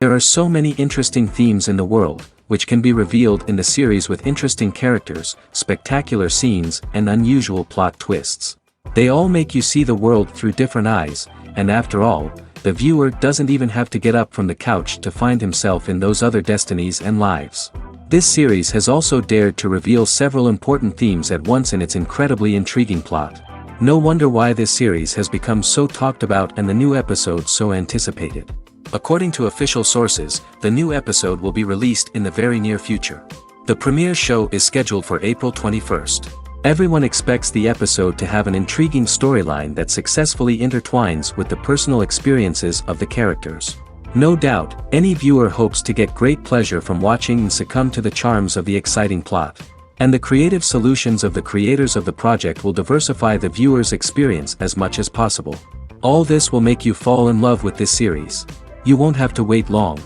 There are so many interesting themes in the world, which can be revealed in the series with interesting characters, spectacular scenes, and unusual plot twists. They all make you see the world through different eyes, and after all, the viewer doesn't even have to get up from the couch to find himself in those other destinies and lives. This series has also dared to reveal several important themes at once in its incredibly intriguing plot. No wonder why this series has become so talked about and the new episodes so anticipated. According to official sources, the new episode will be released in the very near future. The premiere show is scheduled for April 21st. Everyone expects the episode to have an intriguing storyline that successfully intertwines with the personal experiences of the characters. No doubt, any viewer hopes to get great pleasure from watching and succumb to the charms of the exciting plot. And the creative solutions of the creators of the project will diversify the viewer's experience as much as possible. All this will make you fall in love with this series. You won't have to wait long.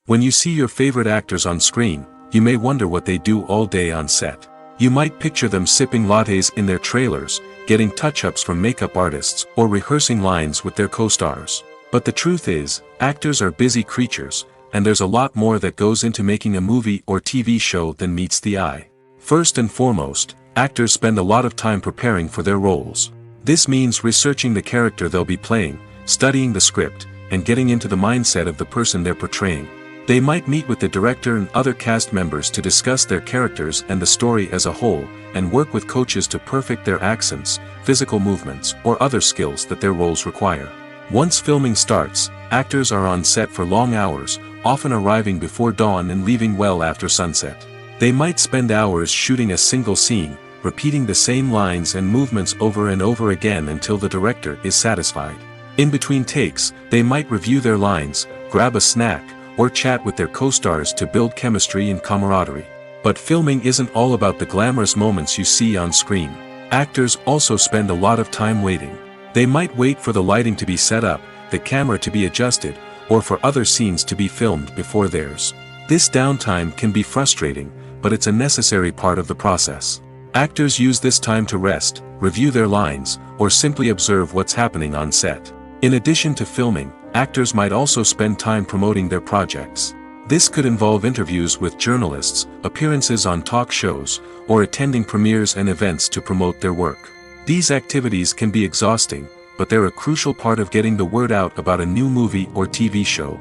When you see your favorite actors on screen, you may wonder what they do all day on set. You might picture them sipping lattes in their trailers, getting touch-ups from makeup artists, or rehearsing lines with their co-stars. But the truth is, actors are busy creatures, and there's a lot more that goes into making a movie or TV show than meets the eye. First and foremost, actors spend a lot of time preparing for their roles. This means researching the character they'll be playing, studying the script, and getting into the mindset of the person they're portraying. They might meet with the director and other cast members to discuss their characters and the story as a whole, and work with coaches to perfect their accents, physical movements, or other skills that their roles require. Once filming starts, actors are on set for long hours, often arriving before dawn and leaving well after sunset. They might spend hours shooting a single scene, repeating the same lines and movements over and over again until the director is satisfied. In between takes, they might review their lines, grab a snack, or chat with their co-stars to build chemistry and camaraderie. But filming isn't all about the glamorous moments you see on screen. Actors also spend a lot of time waiting. They might wait for the lighting to be set up, the camera to be adjusted, or for other scenes to be filmed before theirs. This downtime can be frustrating, but it's a necessary part of the process. Actors use this time to rest, review their lines, or simply observe what's happening on set. In addition to filming, actors might also spend time promoting their projects. This could involve interviews with journalists, appearances on talk shows, or attending premieres and events to promote their work. These activities can be exhausting, but they're a crucial part of getting the word out about a new movie or TV show.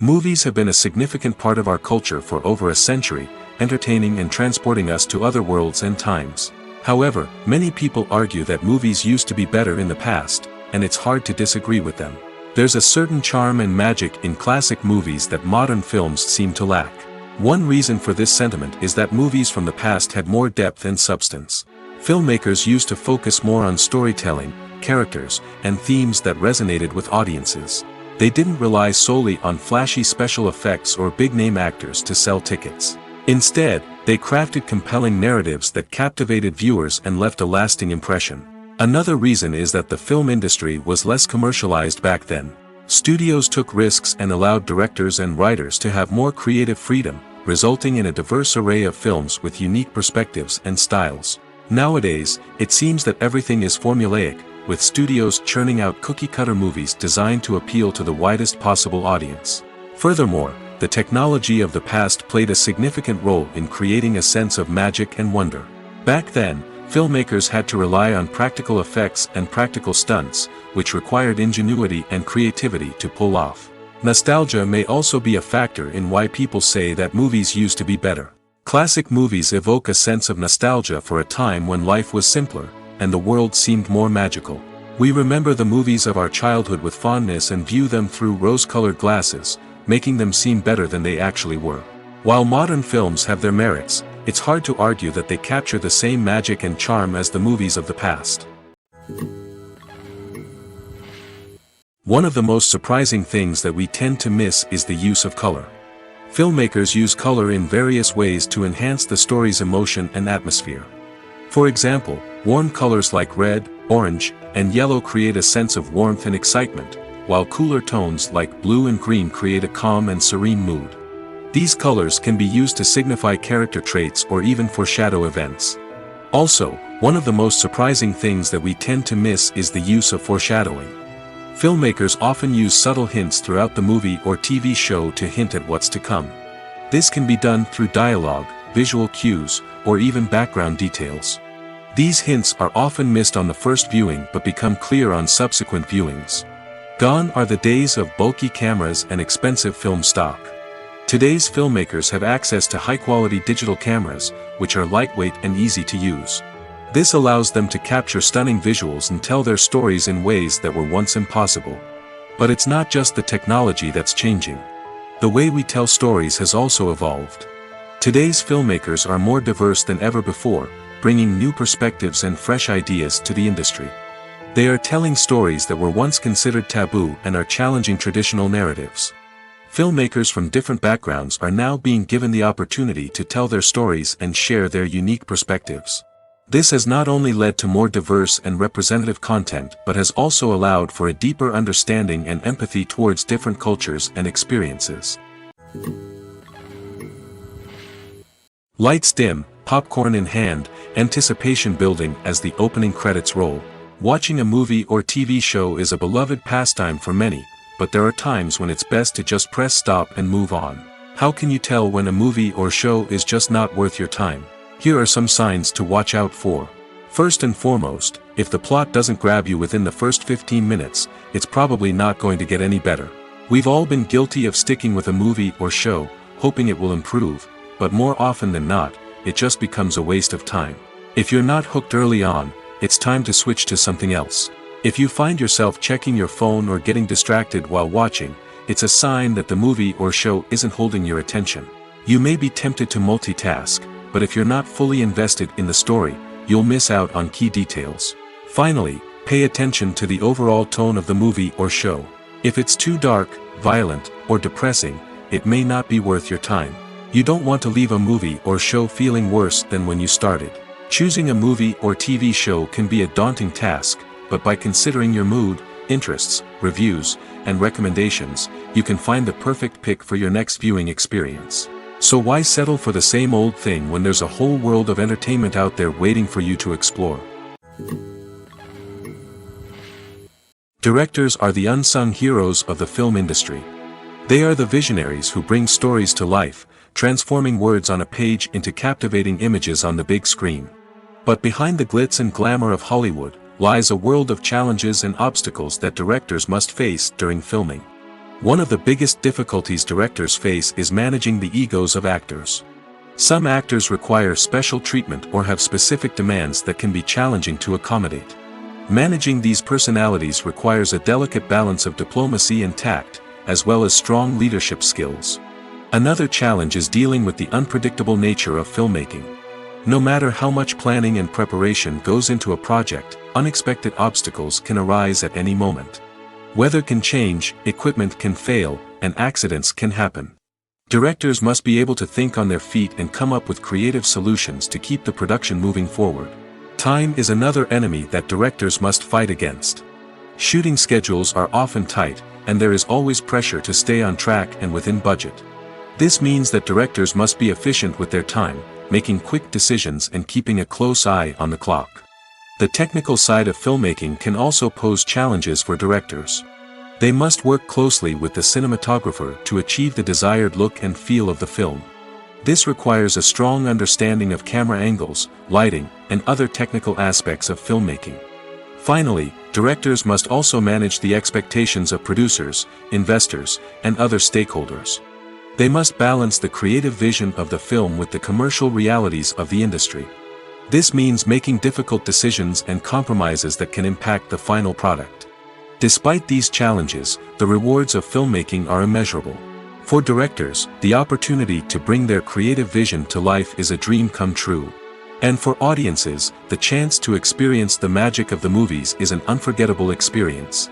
Movies have been a significant part of our culture for over a century, entertaining and transporting us to other worlds and times. However, many people argue that movies used to be better in the past, and it's hard to disagree with them. There's a certain charm and magic in classic movies that modern films seem to lack. One reason for this sentiment is that movies from the past had more depth and substance. Filmmakers used to focus more on storytelling, characters, and themes that resonated with audiences. They didn't rely solely on flashy special effects or big-name actors to sell tickets. Instead, they crafted compelling narratives that captivated viewers and left a lasting impression. Another reason is that the film industry was less commercialized back then. Studios took risks and allowed directors and writers to have more creative freedom, resulting in a diverse array of films with unique perspectives and styles. Nowadays, it seems that everything is formulaic, with studios churning out cookie-cutter movies designed to appeal to the widest possible audience. Furthermore, the technology of the past played a significant role in creating a sense of magic and wonder. Back then, filmmakers had to rely on practical effects and practical stunts, which required ingenuity and creativity to pull off. Nostalgia may also be a factor in why people say that movies used to be better. Classic movies evoke a sense of nostalgia for a time when life was simpler, and the world seemed more magical. We remember the movies of our childhood with fondness and view them through rose-colored glasses, making them seem better than they actually were. While modern films have their merits, it's hard to argue that they capture the same magic and charm as the movies of the past. One of the most surprising things that we tend to miss is the use of color. Filmmakers use color in various ways to enhance the story's emotion and atmosphere. For example, warm colors like red, orange, and yellow create a sense of warmth and excitement, while cooler tones like blue and green create a calm and serene mood. These colors can be used to signify character traits or even foreshadow events. Also, One of the most surprising things that we tend to miss is the use of foreshadowing. Filmmakers often use subtle hints throughout the movie or TV show to hint at what's to come. This can be done through dialogue, visual cues, or even background details. These hints are often missed on the first viewing but become clear on subsequent viewings. Gone are the days of bulky cameras and expensive film stock. Today's filmmakers have access to high-quality digital cameras, which are lightweight and easy to use. This allows them to capture stunning visuals and tell their stories in ways that were once impossible. But it's not just the technology that's changing. The way we tell stories has also evolved. Today's filmmakers are more diverse than ever before, bringing new perspectives and fresh ideas to the industry. They are telling stories that were once considered taboo and are challenging traditional narratives. Filmmakers from different backgrounds are now being given the opportunity to tell their stories and share their unique perspectives. This has not only led to more diverse and representative content but has also allowed for a deeper understanding and empathy towards different cultures and experiences. Lights dim, popcorn in hand, anticipation building as the opening credits roll. Watching a movie or TV show is a beloved pastime for many, but there are times when it's best to just press stop and move on. How can you tell when a movie or show is just not worth your time? Here are some signs to watch out for. First and foremost, if the plot doesn't grab you within the first 15 minutes, it's probably not going to get any better. We've all been guilty of sticking with a movie or show, hoping it will improve, but more often than not, it just becomes a waste of time. If you're not hooked early on, it's time to switch to something else. If you find yourself checking your phone or getting distracted while watching, it's a sign that the movie or show isn't holding your attention. You may be tempted to multitask, but if you're not fully invested in the story, you'll miss out on key details. Finally, pay attention to the overall tone of the movie or show. If it's too dark, violent, or depressing, it may not be worth your time. You don't want to leave a movie or show feeling worse than when you started. Choosing a movie or TV show can be a daunting task, but by considering your mood, interests, reviews, and recommendations, you can find the perfect pick for your next viewing experience. So why settle for the same old thing when there's a whole world of entertainment out there waiting for you to explore? Directors are the unsung heroes of the film industry. They are the visionaries who bring stories to life, transforming words on a page into captivating images on the big screen. But behind the glitz and glamour of Hollywood lies a world of challenges and obstacles that directors must face during filming. One of the biggest difficulties directors face is managing the egos of actors. Some actors require special treatment or have specific demands that can be challenging to accommodate. Managing these personalities requires a delicate balance of diplomacy and tact, as well as strong leadership skills. Another challenge is dealing with the unpredictable nature of filmmaking. No matter how much planning and preparation goes into a project, unexpected obstacles can arise at any moment. Weather can change, equipment can fail, and accidents can happen. Directors must be able to think on their feet and come up with creative solutions to keep the production moving forward. Time is another enemy that directors must fight against. Shooting schedules are often tight, and there is always pressure to stay on track and within budget. This means that directors must be efficient with their time, making quick decisions and keeping a close eye on the clock. The technical side of filmmaking can also pose challenges for directors. They must work closely with the cinematographer to achieve the desired look and feel of the film. This requires a strong understanding of camera angles, lighting, and other technical aspects of filmmaking. Finally, directors must also manage the expectations of producers, investors, and other stakeholders. They must balance the creative vision of the film with the commercial realities of the industry. This means making difficult decisions and compromises that can impact the final product. Despite these challenges, the rewards of filmmaking are immeasurable. For directors, the opportunity to bring their creative vision to life is a dream come true. And for audiences, the chance to experience the magic of the movies is an unforgettable experience.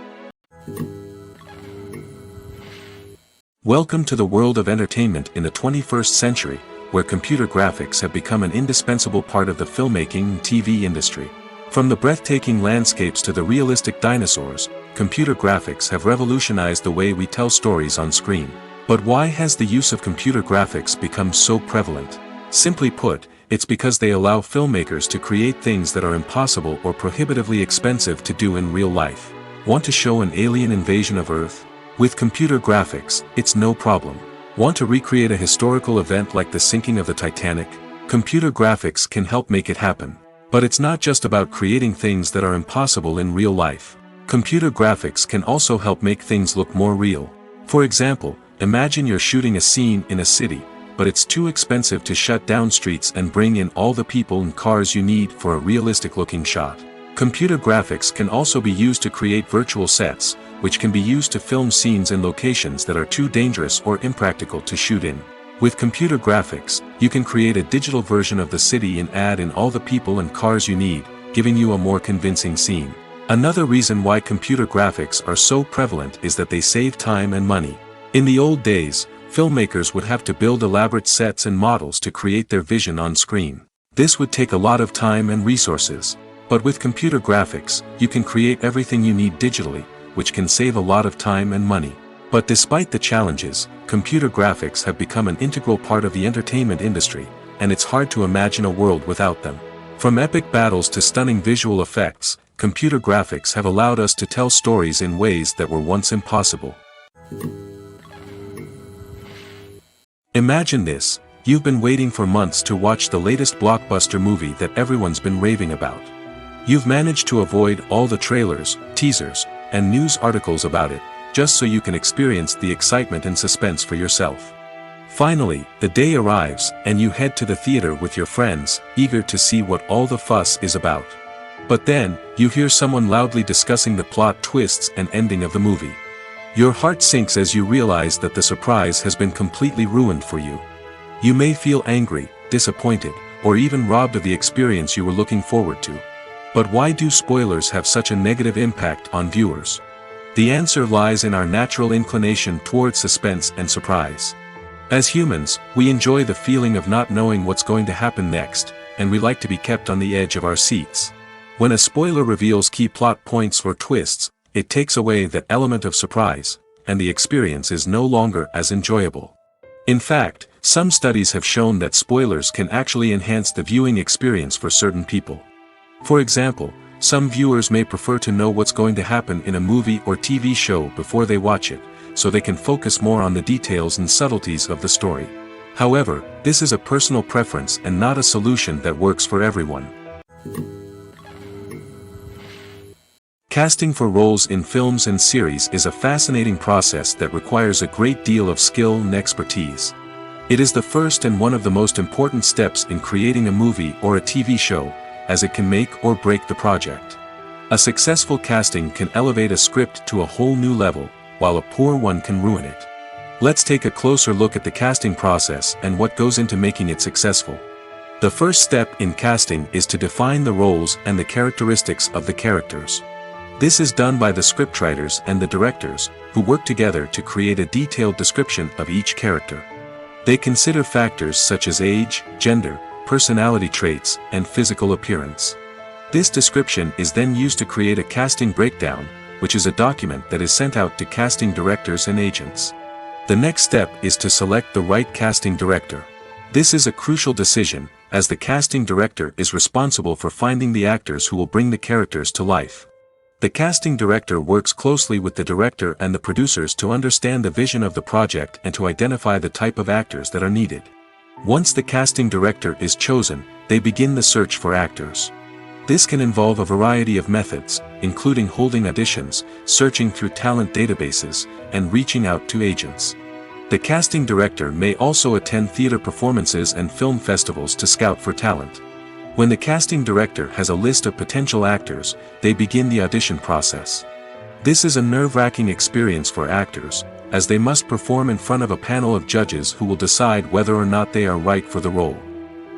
Welcome to the world of entertainment in the 21st century, where computer graphics have become an indispensable part of the filmmaking and TV industry. From the breathtaking landscapes to the realistic dinosaurs, computer graphics have revolutionized the way we tell stories on screen. But why has the use of computer graphics become so prevalent? Simply put, It's because they allow filmmakers to create things that are impossible or prohibitively expensive to do in real life. Want to show an alien invasion of Earth? With computer graphics, it's no problem. Want to recreate a historical event like the sinking of the Titanic? Computer graphics can help make it happen. But it's not just about creating things that are impossible in real life. Computer graphics can also help make things look more real. For example, imagine you're shooting a scene in a city, but it's too expensive to shut down streets and bring in all the people and cars you need for a realistic-looking shot. Computer graphics can also be used to create virtual sets, which can be used to film scenes in locations that are too dangerous or impractical to shoot in. With computer graphics, you can create a digital version of the city and add in all the people and cars you need, giving you a more convincing scene. Another reason why computer graphics are so prevalent is that they save time and money. In the old days, filmmakers would have to build elaborate sets and models to create their vision on screen. This would take a lot of time and resources. But with computer graphics, you can create everything you need digitally, which can save a lot of time and money. But despite the challenges, computer graphics have become an integral part of the entertainment industry, and it's hard to imagine a world without them. From epic battles to stunning visual effects, computer graphics have allowed us to tell stories in ways that were once impossible. Imagine this: you've been waiting for months to watch the latest blockbuster movie that everyone's been raving about. You've managed to avoid all the trailers, teasers, and news articles about it, just so you can experience the excitement and suspense for yourself. Finally, the day arrives, and you head to the theater with your friends, eager to see what all the fuss is about. But then, you hear someone loudly discussing the plot twists and ending of the movie. Your heart sinks as you realize that the surprise has been completely ruined for you. You may feel angry, disappointed, or even robbed of the experience you were looking forward to. But why do spoilers have such a negative impact on viewers? The answer lies in our natural inclination toward suspense and surprise. As humans, we enjoy the feeling of not knowing what's going to happen next, and we like to be kept on the edge of our seats. When a spoiler reveals key plot points or twists, it takes away that element of surprise, and the experience is no longer as enjoyable. In fact, some studies have shown that spoilers can actually enhance the viewing experience for certain people. For example, some viewers may prefer to know what's going to happen in a movie or TV show before they watch it, so they can focus more on the details and subtleties of the story. However, this is a personal preference and not a solution that works for everyone. Casting for roles in films and series is a fascinating process that requires a great deal of skill and expertise. It is the first and one of the most important steps in creating a movie or a TV show, as it can make or break the project. A successful casting can elevate a script to a whole new level, while a poor one can ruin it. Let's take a closer look at the casting process and what goes into making it successful. The first step in casting is to define the roles and the characteristics of the characters. This is done by the scriptwriters and the directors, who work together to create a detailed description of each character. They consider factors such as age, gender, personality traits, and physical appearance. This description is then used to create a casting breakdown, which is a document that is sent out to casting directors and agents. The next step is to select the right casting director. This is a crucial decision, as the casting director is responsible for finding the actors who will bring the characters to life. The casting director works closely with the director and the producers to understand the vision of the project and to identify the type of actors that are needed. Once the casting director is chosen, they begin the search for actors. This can involve a variety of methods, including holding auditions, searching through talent databases, and reaching out to agents. The casting director may also attend theater performances and film festivals to scout for talent. When the casting director has a list of potential actors, they begin the audition process. This is a nerve-wracking experience for actors, as they must perform in front of a panel of judges who will decide whether or not they are right for the role.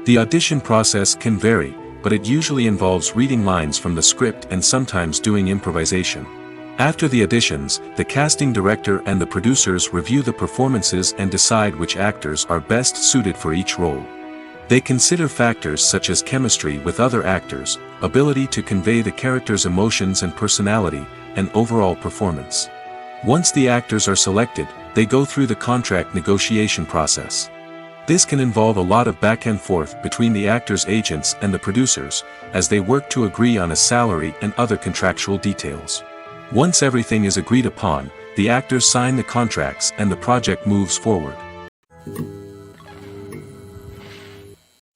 The audition process can vary, but it usually involves reading lines from the script and sometimes doing improvisation. After the auditions, the casting director and the producers review the performances and decide which actors are best suited for each role. They consider factors such as chemistry with other actors, ability to convey the character's emotions and personality, and overall performance. Once the actors are selected, they go through the contract negotiation process. This can involve a lot of back and forth between the actors' agents and the producers, as they work to agree on a salary and other contractual details. Once everything is agreed upon, the actors sign the contracts and the project moves forward.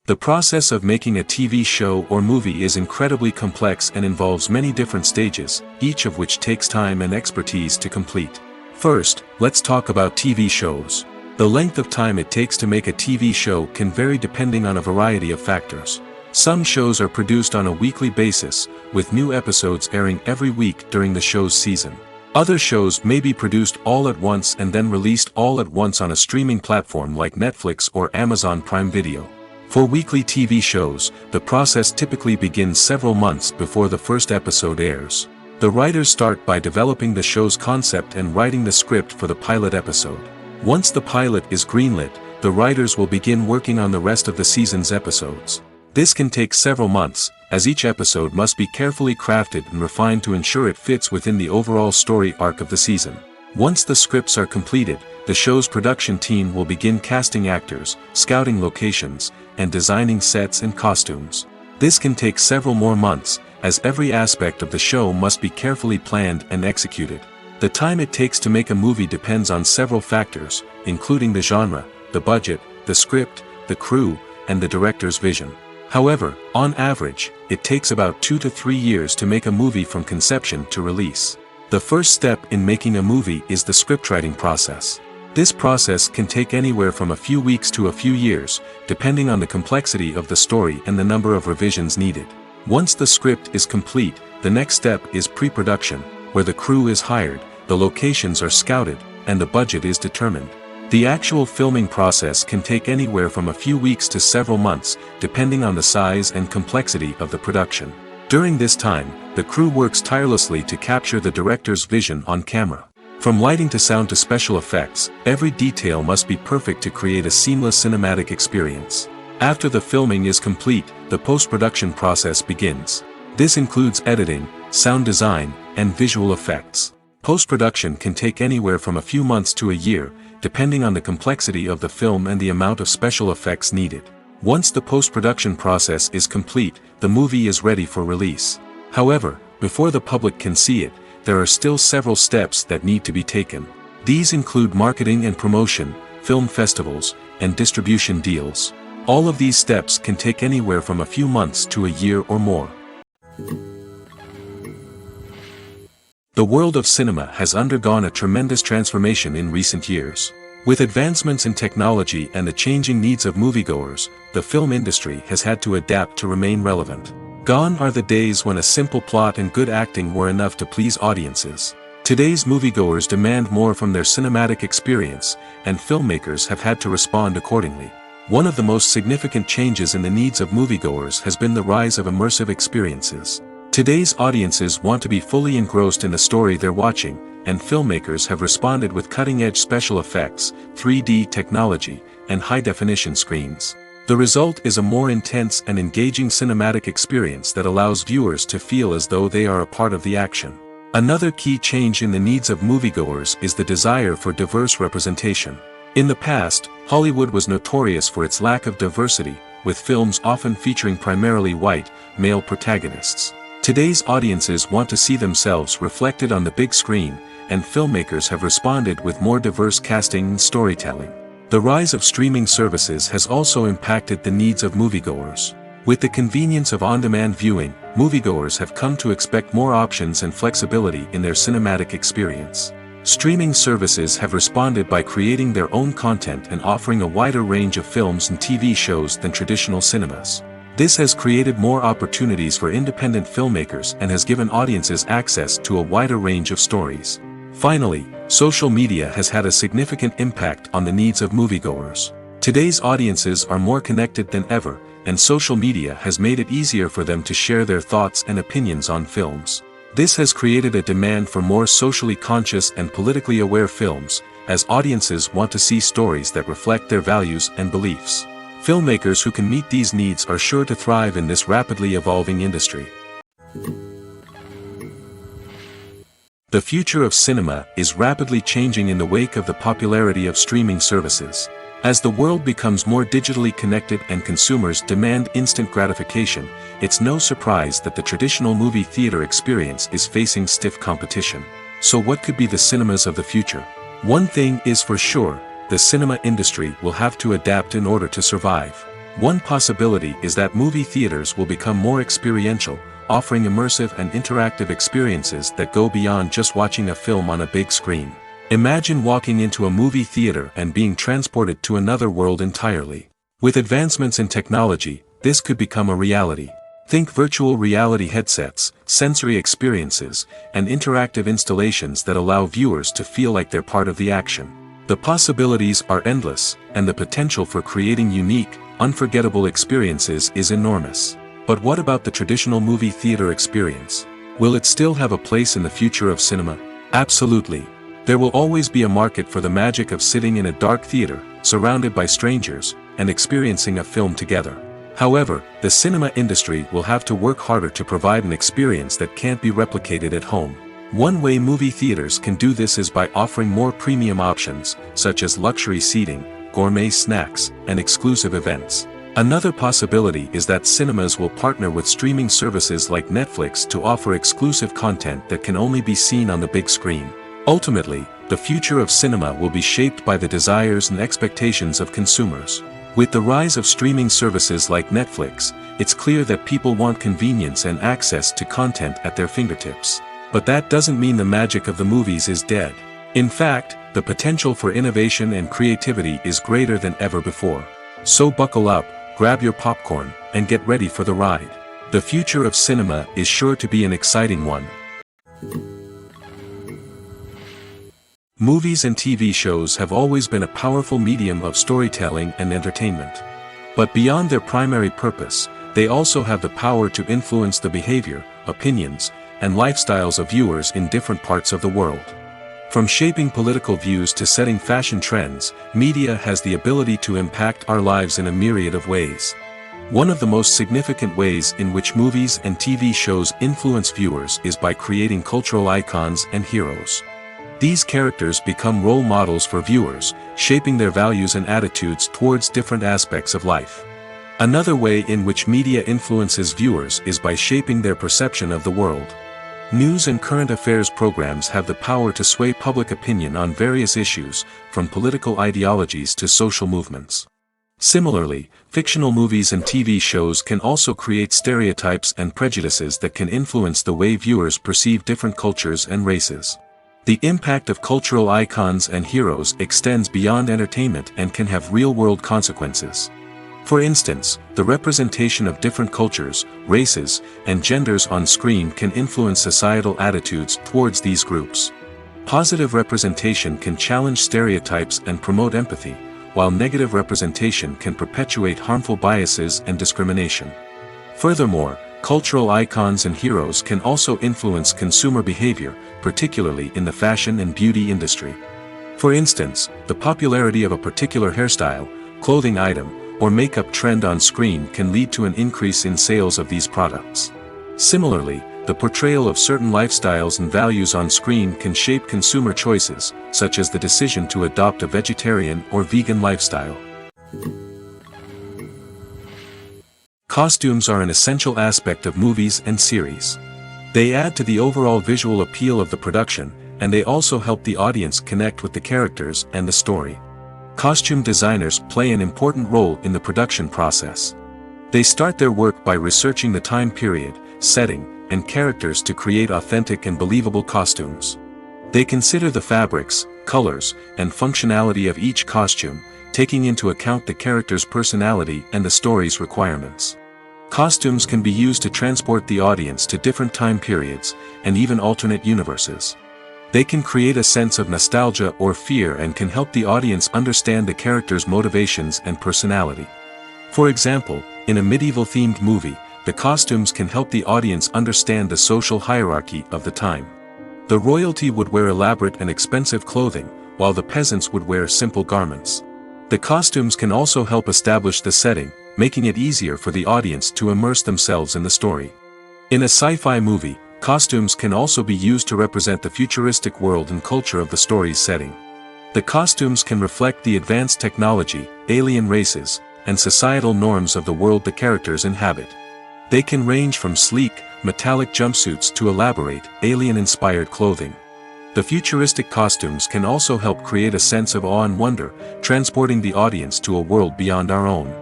The process of making a TV show or movie is incredibly complex and involves many different stages, each of which takes time and expertise to complete. First, let's talk about TV shows. The length of time it takes to make a TV show can vary depending on a variety of factors. Some shows are produced on a weekly basis, with new episodes airing every week during the show's season. Other shows may be produced all at once and then released all at once on a streaming platform like Netflix or Amazon Prime Video. For weekly TV shows, the process typically begins several months before the first episode airs. The writers start by developing the show's concept and writing the script for the pilot episode. Once the pilot is greenlit, the writers will begin working on the rest of the season's episodes. This can take several months, as each episode must be carefully crafted and refined to ensure it fits within the overall story arc of the season. Once the scripts are completed, the show's production team will begin casting actors, scouting locations, and designing sets and costumes. This can take several more months, as every aspect of the show must be carefully planned and executed. The time it takes to make a movie depends on several factors, including the genre, the budget, the script, the crew, and the director's vision. However, on average, it takes about 2 to 3 years to make a movie from conception to release. The first step in making a movie is the scriptwriting process. This process can take anywhere from a few weeks to a few years, depending on the complexity of the story and the number of revisions needed. Once the script is complete, the next step is pre-production, where the crew is hired, the locations are scouted, and the budget is determined. The actual filming process can take anywhere from a few weeks to several months, depending on the size and complexity of the production. During this time, the crew works tirelessly to capture the director's vision on camera. From lighting to sound to special effects, every detail must be perfect to create a seamless cinematic experience. After the filming is complete, the post-production process begins. This includes editing, sound design, and visual effects. Post-production can take anywhere from a few months to a year, depending on the complexity of the film and the amount of special effects needed. Once the post-production process is complete, the movie is ready for release. However, before the public can see it, there are still several steps that need to be taken. These include marketing and promotion, film festivals, and distribution deals. All of these steps can take anywhere from a few months to a year or more. The world of cinema has undergone a tremendous transformation in recent years. With advancements in technology and the changing needs of moviegoers, the film industry has had to adapt to remain relevant. Gone are the days when a simple plot and good acting were enough to please audiences. Today's moviegoers demand more from their cinematic experience, and filmmakers have had to respond accordingly. One of the most significant changes in the needs of moviegoers has been the rise of immersive experiences. Today's audiences want to be fully engrossed in the story they're watching, and filmmakers have responded with cutting-edge special effects, 3D technology, and high-definition screens. The result is a more intense and engaging cinematic experience that allows viewers to feel as though they are a part of the action. Another key change in the needs of moviegoers is the desire for diverse representation. In the past, Hollywood was notorious for its lack of diversity, with films often featuring primarily white, male protagonists. Today's audiences want to see themselves reflected on the big screen, and filmmakers have responded with more diverse casting and storytelling. The rise of streaming services has also impacted the needs of moviegoers. With the convenience of on-demand viewing, moviegoers have come to expect more options and flexibility in their cinematic experience. Streaming services have responded by creating their own content and offering a wider range of films and TV shows than traditional cinemas. This has created more opportunities for independent filmmakers and has given audiences access to a wider range of stories. Finally, social media has had a significant impact on the needs of moviegoers. Today's audiences are more connected than ever, and social media has made it easier for them to share their thoughts and opinions on films. This has created a demand for more socially conscious and politically aware films, as audiences want to see stories that reflect their values and beliefs. Filmmakers who can meet these needs are sure to thrive in this rapidly evolving industry. The future of cinema is rapidly changing in the wake of the popularity of streaming services. As the world becomes more digitally connected and consumers demand instant gratification, it's no surprise that the traditional movie theater experience is facing stiff competition. So what could be the cinemas of the future? One thing is for sure, the cinema industry will have to adapt in order to survive. One possibility is that movie theaters will become more experiential, offering immersive and interactive experiences that go beyond just watching a film on a big screen. Imagine walking into a movie theater and being transported to another world entirely. With advancements in technology, this could become a reality. Think virtual reality headsets, sensory experiences, and interactive installations that allow viewers to feel like they're part of the action. The possibilities are endless, and the potential for creating unique, unforgettable experiences is enormous. But what about the traditional movie theater experience? Will it still have a place in the future of cinema? Absolutely. There will always be a market for the magic of sitting in a dark theater, surrounded by strangers, and experiencing a film together. However, the cinema industry will have to work harder to provide an experience that can't be replicated at home. One way movie theaters can do this is by offering more premium options, such as luxury seating, gourmet snacks, and exclusive events. Another possibility is that cinemas will partner with streaming services like Netflix to offer exclusive content that can only be seen on the big screen. Ultimately, the future of cinema will be shaped by the desires and expectations of consumers. With the rise of streaming services like Netflix, it's clear that people want convenience and access to content at their fingertips. But that doesn't mean the magic of the movies is dead. In fact, the potential for innovation and creativity is greater than ever before. So buckle up, grab your popcorn, and get ready for the ride. The future of cinema is sure to be an exciting one. Movies and TV shows have always been a powerful medium of storytelling and entertainment. But beyond their primary purpose, they also have the power to influence the behavior, opinions, and lifestyles of viewers in different parts of the world. From shaping political views to setting fashion trends, media has the ability to impact our lives in a myriad of ways. One of the most significant ways in which movies and TV shows influence viewers is by creating cultural icons and heroes. These characters become role models for viewers, shaping their values and attitudes towards different aspects of life. Another way in which media influences viewers is by shaping their perception of the world. News and current affairs programs have the power to sway public opinion on various issues, from political ideologies to social movements. Similarly, fictional movies and TV shows can also create stereotypes and prejudices that can influence the way viewers perceive different cultures and races. The impact of cultural icons and heroes extends beyond entertainment and can have real-world consequences. For instance, the representation of different cultures, races, and genders on screen can influence societal attitudes towards these groups. Positive representation can challenge stereotypes and promote empathy, while negative representation can perpetuate harmful biases and discrimination. Furthermore, cultural icons and heroes can also influence consumer behavior, particularly in the fashion and beauty industry. For instance, the popularity of a particular hairstyle, clothing item, or makeup trend on screen can lead to an increase in sales of these products. Similarly, the portrayal of certain lifestyles and values on screen can shape consumer choices, such as the decision to adopt a vegetarian or vegan lifestyle. Costumes are an essential aspect of movies and series. They add to the overall visual appeal of the production, and they also help the audience connect with the characters and the story. Costume designers play an important role in the production process. They start their work by researching the time period, setting, and characters to create authentic and believable costumes. They consider the fabrics, colors, and functionality of each costume, taking into account the character's personality and the story's requirements. Costumes can be used to transport the audience to different time periods, and even alternate universes. They can create a sense of nostalgia or fear and can help the audience understand the character's motivations and personality. For example, in a medieval-themed movie, the costumes can help the audience understand the social hierarchy of the time. The royalty would wear elaborate and expensive clothing, while the peasants would wear simple garments. The costumes can also help establish the setting, making it easier for the audience to immerse themselves in the story. In a sci-fi movie, costumes can also be used to represent the futuristic world and culture of the story's setting. The costumes can reflect the advanced technology, alien races, and societal norms of the world the characters inhabit. They can range from sleek, metallic jumpsuits to elaborate, alien-inspired clothing. The futuristic costumes can also help create a sense of awe and wonder, transporting the audience to a world beyond our own.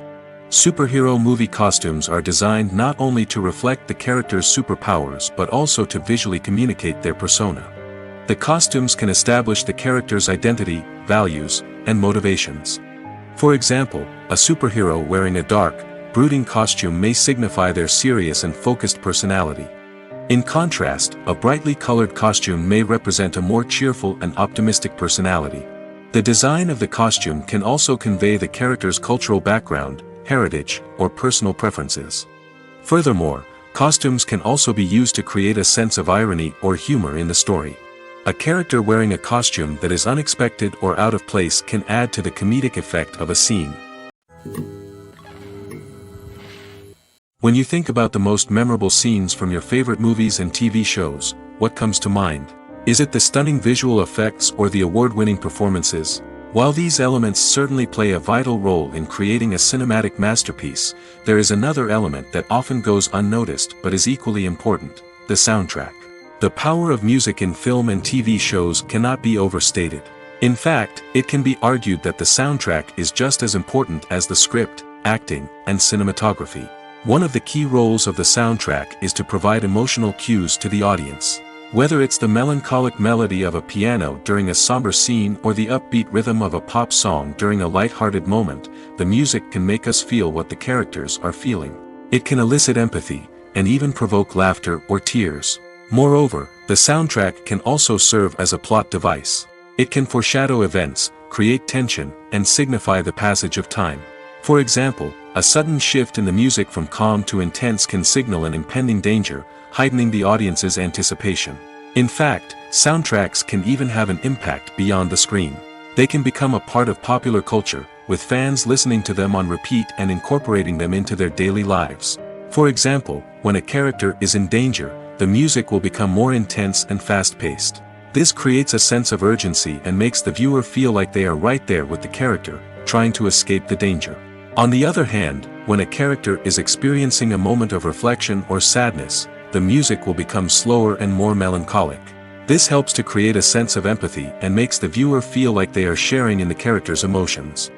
Superhero movie costumes are designed not only to reflect the character's superpowers but also to visually communicate their persona. The costumes can establish the character's identity, values, and motivations. For example, a superhero wearing a dark, brooding costume may signify their serious and focused personality. In contrast, a brightly colored costume may represent a more cheerful and optimistic personality. The design of the costume can also convey the character's cultural background, heritage, or personal preferences. Furthermore, costumes can also be used to create a sense of irony or humor in the story. A character wearing a costume that is unexpected or out of place can add to the comedic effect of a scene. When you think about the most memorable scenes from your favorite movies and TV shows, what comes to mind? Is it the stunning visual effects or the award-winning performances? While these elements certainly play a vital role in creating a cinematic masterpiece, there is another element that often goes unnoticed but is equally important: the soundtrack. The power of music in film and TV shows cannot be overstated. In fact, it can be argued that the soundtrack is just as important as the script, acting, and cinematography. One of the key roles of the soundtrack is to provide emotional cues to the audience. Whether it's the melancholic melody of a piano during a somber scene or the upbeat rhythm of a pop song during a light-hearted moment, the music can make us feel what the characters are feeling. It can elicit empathy, and even provoke laughter or tears. Moreover, the soundtrack can also serve as a plot device. It can foreshadow events, create tension, and signify the passage of time. For example, a sudden shift in the music from calm to intense can signal an impending danger, heightening the audience's anticipation. In fact, soundtracks can even have an impact beyond the screen. They can become a part of popular culture, with fans listening to them on repeat and incorporating them into their daily lives. For example, when a character is in danger, the music will become more intense and fast-paced. This creates a sense of urgency and makes the viewer feel like they are right there with the character, trying to escape the danger. On the other hand, when a character is experiencing a moment of reflection or sadness, the music will become slower and more melancholic. This helps to create a sense of empathy and makes the viewer feel like they are sharing in the character's emotions.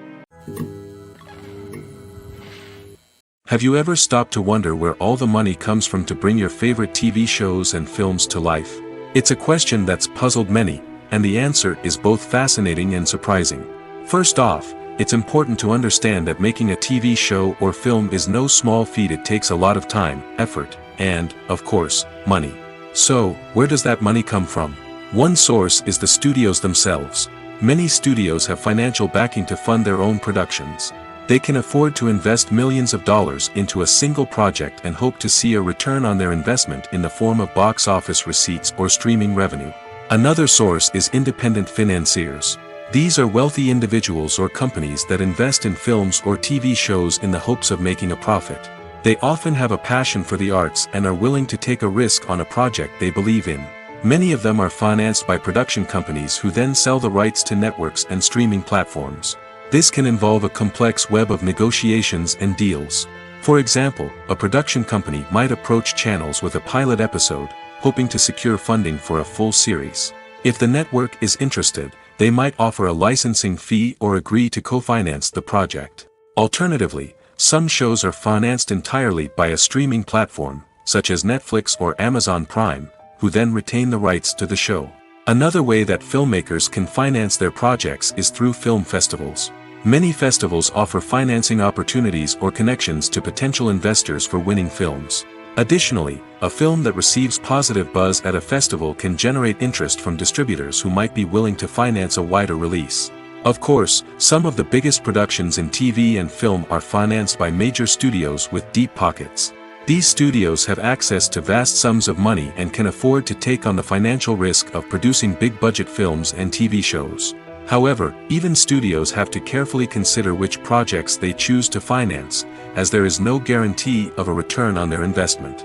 Have you ever stopped to wonder where all the money comes from to bring your favorite TV shows and films to life? It's a question that's puzzled many, and the answer is both fascinating and surprising. First off, it's important to understand that making a TV show or film is no small feat. It takes a lot of time, effort, and, of course, money. So, where does that money come from? One source is the studios themselves. Many studios have financial backing to fund their own productions. They can afford to invest millions of dollars into a single project and hope to see a return on their investment in the form of box office receipts or streaming revenue. Another source is independent financiers. These are wealthy individuals or companies that invest in films or TV shows in the hopes of making a profit. They often have a passion for the arts and are willing to take a risk on a project they believe in. Many of them are financed by production companies who then sell the rights to networks and streaming platforms. This can involve a complex web of negotiations and deals. For example, a production company might approach channels with a pilot episode, hoping to secure funding for a full series. If the network is interested, they might offer a licensing fee or agree to co-finance the project. Alternatively, some shows are financed entirely by a streaming platform, such as Netflix or Amazon Prime, who then retain the rights to the show. Another way that filmmakers can finance their projects is through film festivals. Many festivals offer financing opportunities or connections to potential investors for winning films. Additionally, a film that receives positive buzz at a festival can generate interest from distributors who might be willing to finance a wider release. Of course, some of the biggest productions in TV and film are financed by major studios with deep pockets. These studios have access to vast sums of money and can afford to take on the financial risk of producing big-budget films and TV shows. However, even studios have to carefully consider which projects they choose to finance, as there is no guarantee of a return on their investment.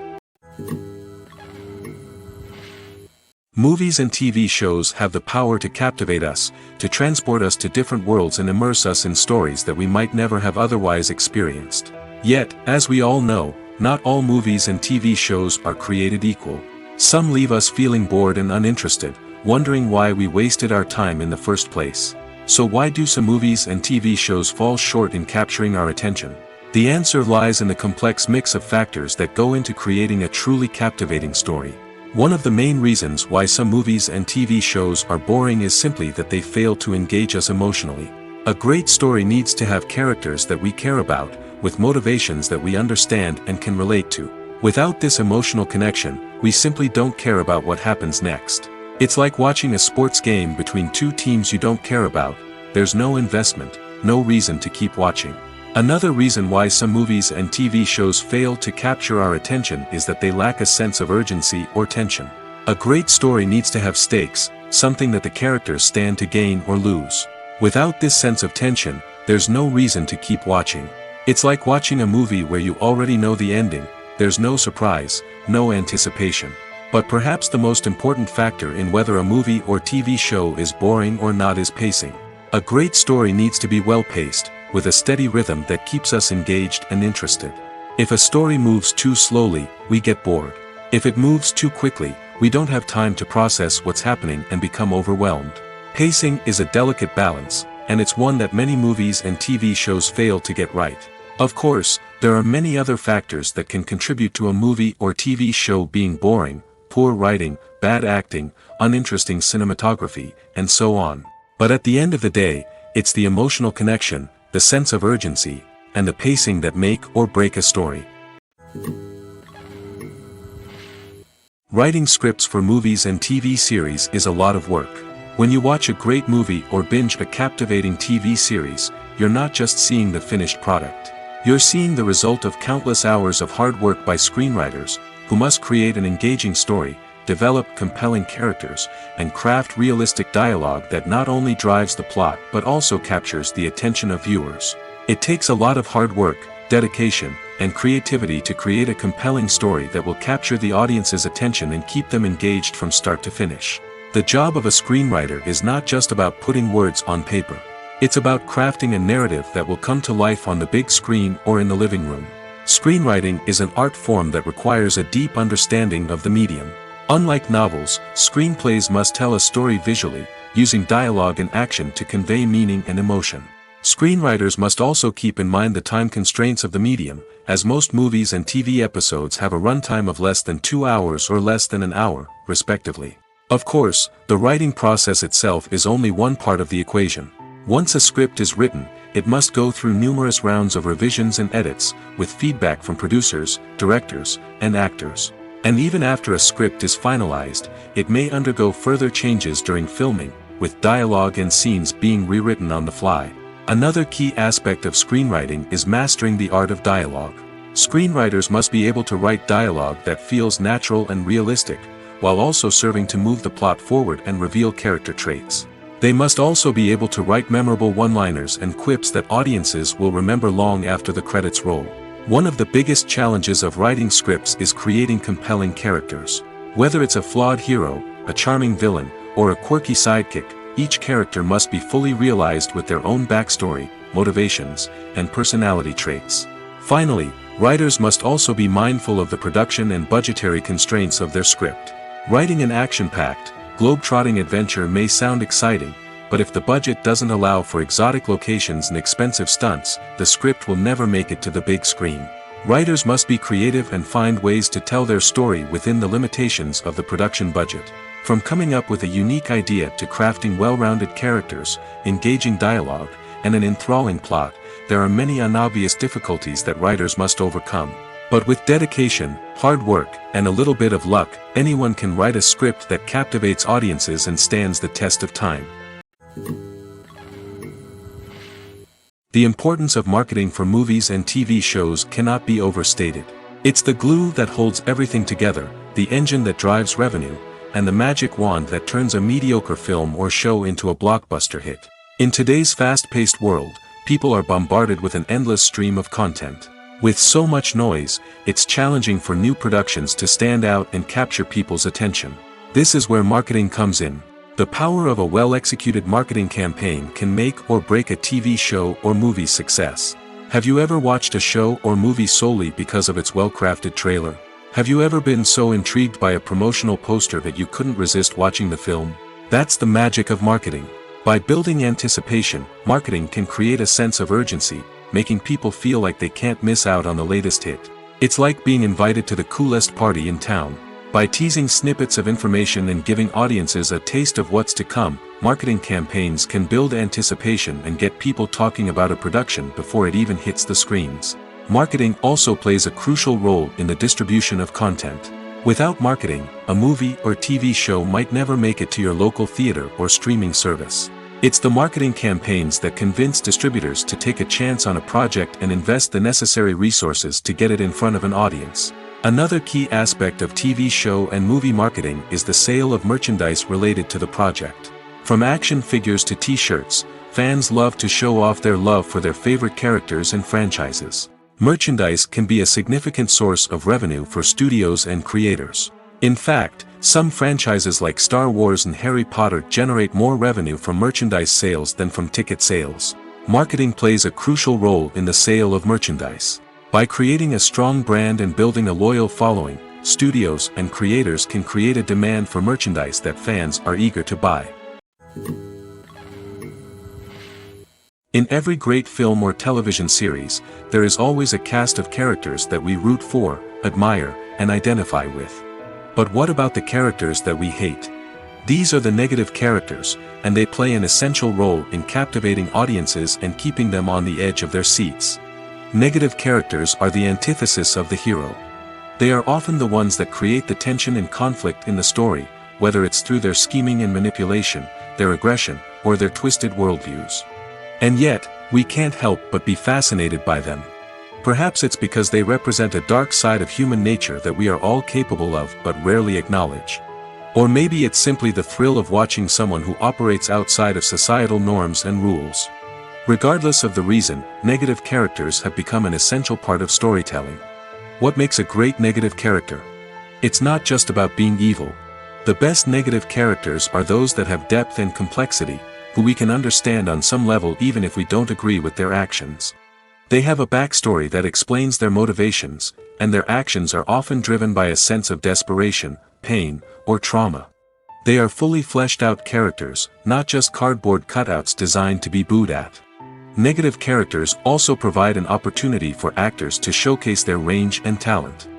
Movies and TV shows have the power to captivate us, to transport us to different worlds and immerse us in stories that we might never have otherwise experienced. Yet, as we all know, not all movies and TV shows are created equal. Some leave us feeling bored and uninterested, wondering why we wasted our time in the first place. So why do some movies and TV shows fall short in capturing our attention? The answer lies in the complex mix of factors that go into creating a truly captivating story. One of the main reasons why some movies and TV shows are boring is simply that they fail to engage us emotionally. A great story needs to have characters that we care about, with motivations that we understand and can relate to. Without this emotional connection, we simply don't care about what happens next. It's like watching a sports game between two teams you don't care about. There's no investment, no reason to keep watching. Another reason why some movies and TV shows fail to capture our attention is that they lack a sense of urgency or tension. A great story needs to have stakes, something that the characters stand to gain or lose. Without this sense of tension, there's no reason to keep watching. It's like watching a movie where you already know the ending. There's no surprise, no anticipation. But perhaps the most important factor in whether a movie or TV show is boring or not is pacing. A great story needs to be well-paced, with a steady rhythm that keeps us engaged and interested. If a story moves too slowly, we get bored. If it moves too quickly, we don't have time to process what's happening and become overwhelmed. Pacing is a delicate balance, and it's one that many movies and TV shows fail to get right. Of course, there are many other factors that can contribute to a movie or TV show being boring: poor writing, bad acting, uninteresting cinematography, and so on. But at the end of the day, it's the emotional connection, the sense of urgency, and the pacing that make or break a story. Writing scripts for movies and TV series is a lot of work. When you watch a great movie or binge a captivating TV series, you're not just seeing the finished product. You're seeing the result of countless hours of hard work by screenwriters, who must create an engaging story, develop compelling characters, and craft realistic dialogue that not only drives the plot but also captures the attention of viewers. It takes a lot of hard work, dedication, and creativity to create a compelling story that will capture the audience's attention and keep them engaged from start to finish. The job of a screenwriter is not just about putting words on paper. It's about crafting a narrative that will come to life on the big screen or in the living room. Screenwriting is an art form that requires a deep understanding of the medium. Unlike novels, screenplays must tell a story visually, using dialogue and action to convey meaning and emotion. Screenwriters must also keep in mind the time constraints of the medium, as most movies and TV episodes have a runtime of less than 2 hours or less than an hour, respectively. Of course, the writing process itself is only one part of the equation. Once a script is written, it must go through numerous rounds of revisions and edits, with feedback from producers, directors, and actors. And even after a script is finalized, it may undergo further changes during filming, with dialogue and scenes being rewritten on the fly. Another key aspect of screenwriting is mastering the art of dialogue. Screenwriters must be able to write dialogue that feels natural and realistic, while also serving to move the plot forward and reveal character traits. They must also be able to write memorable one-liners and quips that audiences will remember long after the credits roll. One of the biggest challenges of writing scripts is creating compelling characters. Whether it's a flawed hero, a charming villain, or a quirky sidekick, each character must be fully realized with their own backstory, motivations, and personality traits. Finally, writers must also be mindful of the production and budgetary constraints of their script. Writing an action-packed, globe-trotting adventure may sound exciting, but if the budget doesn't allow for exotic locations and expensive stunts, the script will never make it to the big screen. Writers must be creative and find ways to tell their story within the limitations of the production budget. From coming up with a unique idea to crafting well-rounded characters, engaging dialogue, and an enthralling plot, there are many unobvious difficulties that writers must overcome. But with dedication, hard work, and a little bit of luck, anyone can write a script that captivates audiences and stands the test of time. The importance of marketing for movies and TV shows cannot be overstated. It's the glue that holds everything together, the engine that drives revenue, and the magic wand that turns a mediocre film or show into a blockbuster hit. In today's fast-paced world, people are bombarded with an endless stream of content. With so much noise, it's challenging for new productions to stand out and capture people's attention. This is where marketing comes in. The power of a well-executed marketing campaign can make or break a TV show or movie's success. Have you ever watched a show or movie solely because of its well-crafted trailer? Have you ever been so intrigued by a promotional poster that you couldn't resist watching the film? That's the magic of marketing. By building anticipation, marketing can create a sense of urgency, making people feel like they can't miss out on the latest hit. It's like being invited to the coolest party in town. By teasing snippets of information and giving audiences a taste of what's to come, marketing campaigns can build anticipation and get people talking about a production before it even hits the screens. Marketing also plays a crucial role in the distribution of content. Without marketing, a movie or TV show might never make it to your local theater or streaming service. It's the marketing campaigns that convince distributors to take a chance on a project and invest the necessary resources to get it in front of an audience. Another key aspect of TV show and movie marketing is the sale of merchandise related to the project. From action figures to t-shirts, fans love to show off their love for their favorite characters and franchises. Merchandise can be a significant source of revenue for studios and creators. In fact, some franchises like Star Wars and Harry Potter generate more revenue from merchandise sales than from ticket sales. Marketing plays a crucial role in the sale of merchandise. By creating a strong brand and building a loyal following, studios and creators can create a demand for merchandise that fans are eager to buy. In every great film or television series, there is always a cast of characters that we root for, admire, and identify with. But what about the characters that we hate? These are the negative characters, and they play an essential role in captivating audiences and keeping them on the edge of their seats. Negative characters are the antithesis of the hero. They are often the ones that create the tension and conflict in the story, whether it's through their scheming and manipulation, their aggression, or their twisted worldviews. And yet, we can't help but be fascinated by them. Perhaps it's because they represent a dark side of human nature that we are all capable of but rarely acknowledge. Or maybe it's simply the thrill of watching someone who operates outside of societal norms and rules. Regardless of the reason, negative characters have become an essential part of storytelling. What makes a great negative character? It's not just about being evil. The best negative characters are those that have depth and complexity, who we can understand on some level even if we don't agree with their actions. They have a backstory that explains their motivations, and their actions are often driven by a sense of desperation, pain, or trauma. They are fully fleshed out characters, not just cardboard cutouts designed to be booed at. Negative characters also provide an opportunity for actors to showcase their range and talent.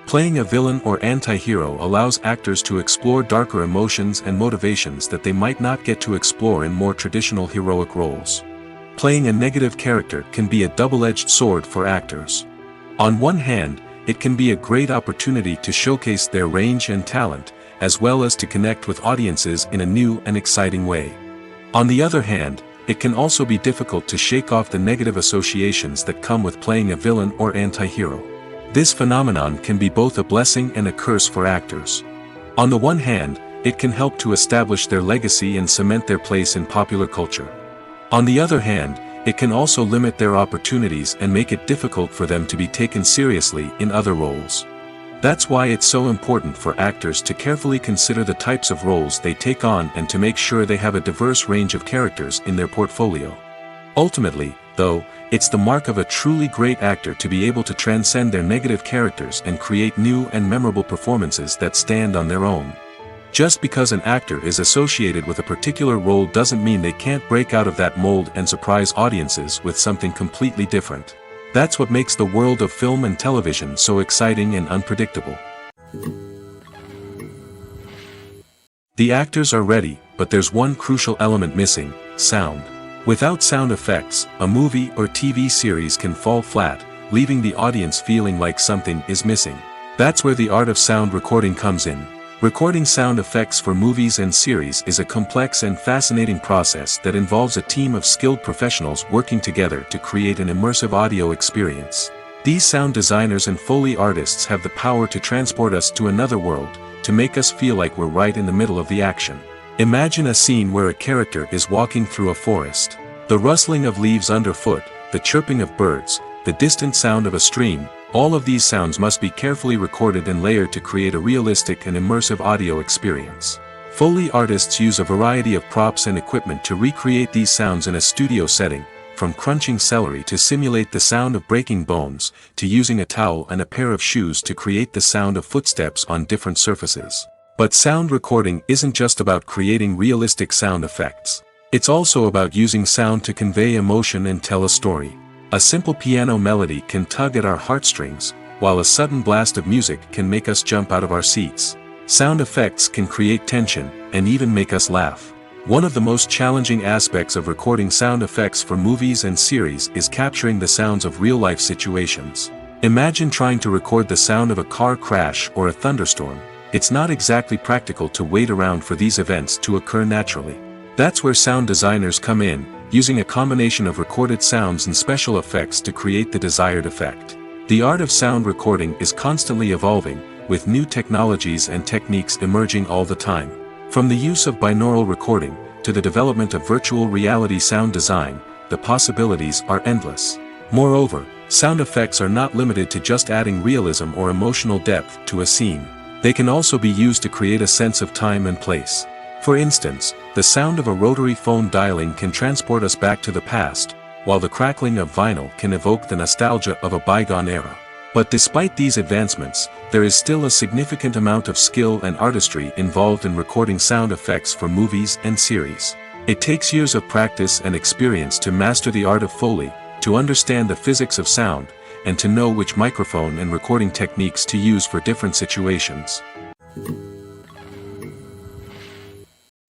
Playing a villain or anti-hero allows actors to explore darker emotions and motivations that they might not get to explore in more traditional heroic roles. Playing a negative character can be a double-edged sword for actors. On one hand, it can be a great opportunity to showcase their range and talent, as well as to connect with audiences in a new and exciting way. On the other hand, it can also be difficult to shake off the negative associations that come with playing a villain or anti-hero. This phenomenon can be both a blessing and a curse for actors. On the one hand, it can help to establish their legacy and cement their place in popular culture. On the other hand, it can also limit their opportunities and make it difficult for them to be taken seriously in other roles. That's why it's so important for actors to carefully consider the types of roles they take on and to make sure they have a diverse range of characters in their portfolio. Ultimately, though, it's the mark of a truly great actor to be able to transcend their negative characters and create new and memorable performances that stand on their own. Just because an actor is associated with a particular role doesn't mean they can't break out of that mold and surprise audiences with something completely different. That's what makes the world of film and television so exciting and unpredictable. The actors are ready, but there's one crucial element missing: sound. Without sound effects, a movie or TV series can fall flat, leaving the audience feeling like something is missing. That's where the art of sound recording comes in. Recording sound effects for movies and series is a complex and fascinating process that involves a team of skilled professionals working together to create an immersive audio experience. These sound designers and Foley artists have the power to transport us to another world, to make us feel like we're right in the middle of the action. Imagine a scene where a character is walking through a forest. The rustling of leaves underfoot, the chirping of birds, the distant sound of a stream, All of these sounds must be carefully recorded and layered to create a realistic and immersive audio experience. Foley artists use a variety of props and equipment to recreate these sounds in a studio setting, from crunching celery to simulate the sound of breaking bones, to using a towel and a pair of shoes to create the sound of footsteps on different surfaces. But sound recording isn't just about creating realistic sound effects. It's also about using sound to convey emotion and tell a story. A simple piano melody can tug at our heartstrings, while a sudden blast of music can make us jump out of our seats. Sound effects can create tension, and even make us laugh. One of the most challenging aspects of recording sound effects for movies and series is capturing the sounds of real-life situations. Imagine trying to record the sound of a car crash or a thunderstorm. It's not exactly practical to wait around for these events to occur naturally. That's where sound designers come in, using a combination of recorded sounds and special effects to create the desired effect. The art of sound recording is constantly evolving, with new technologies and techniques emerging all the time. From the use of binaural recording, to the development of virtual reality sound design, the possibilities are endless. Moreover, sound effects are not limited to just adding realism or emotional depth to a scene. They can also be used to create a sense of time and place. For instance, the sound of a rotary phone dialing can transport us back to the past, while the crackling of vinyl can evoke the nostalgia of a bygone era. But despite these advancements, there is still a significant amount of skill and artistry involved in recording sound effects for movies and series. It takes years of practice and experience to master the art of Foley, to understand the physics of sound, and to know which microphone and recording techniques to use for different situations.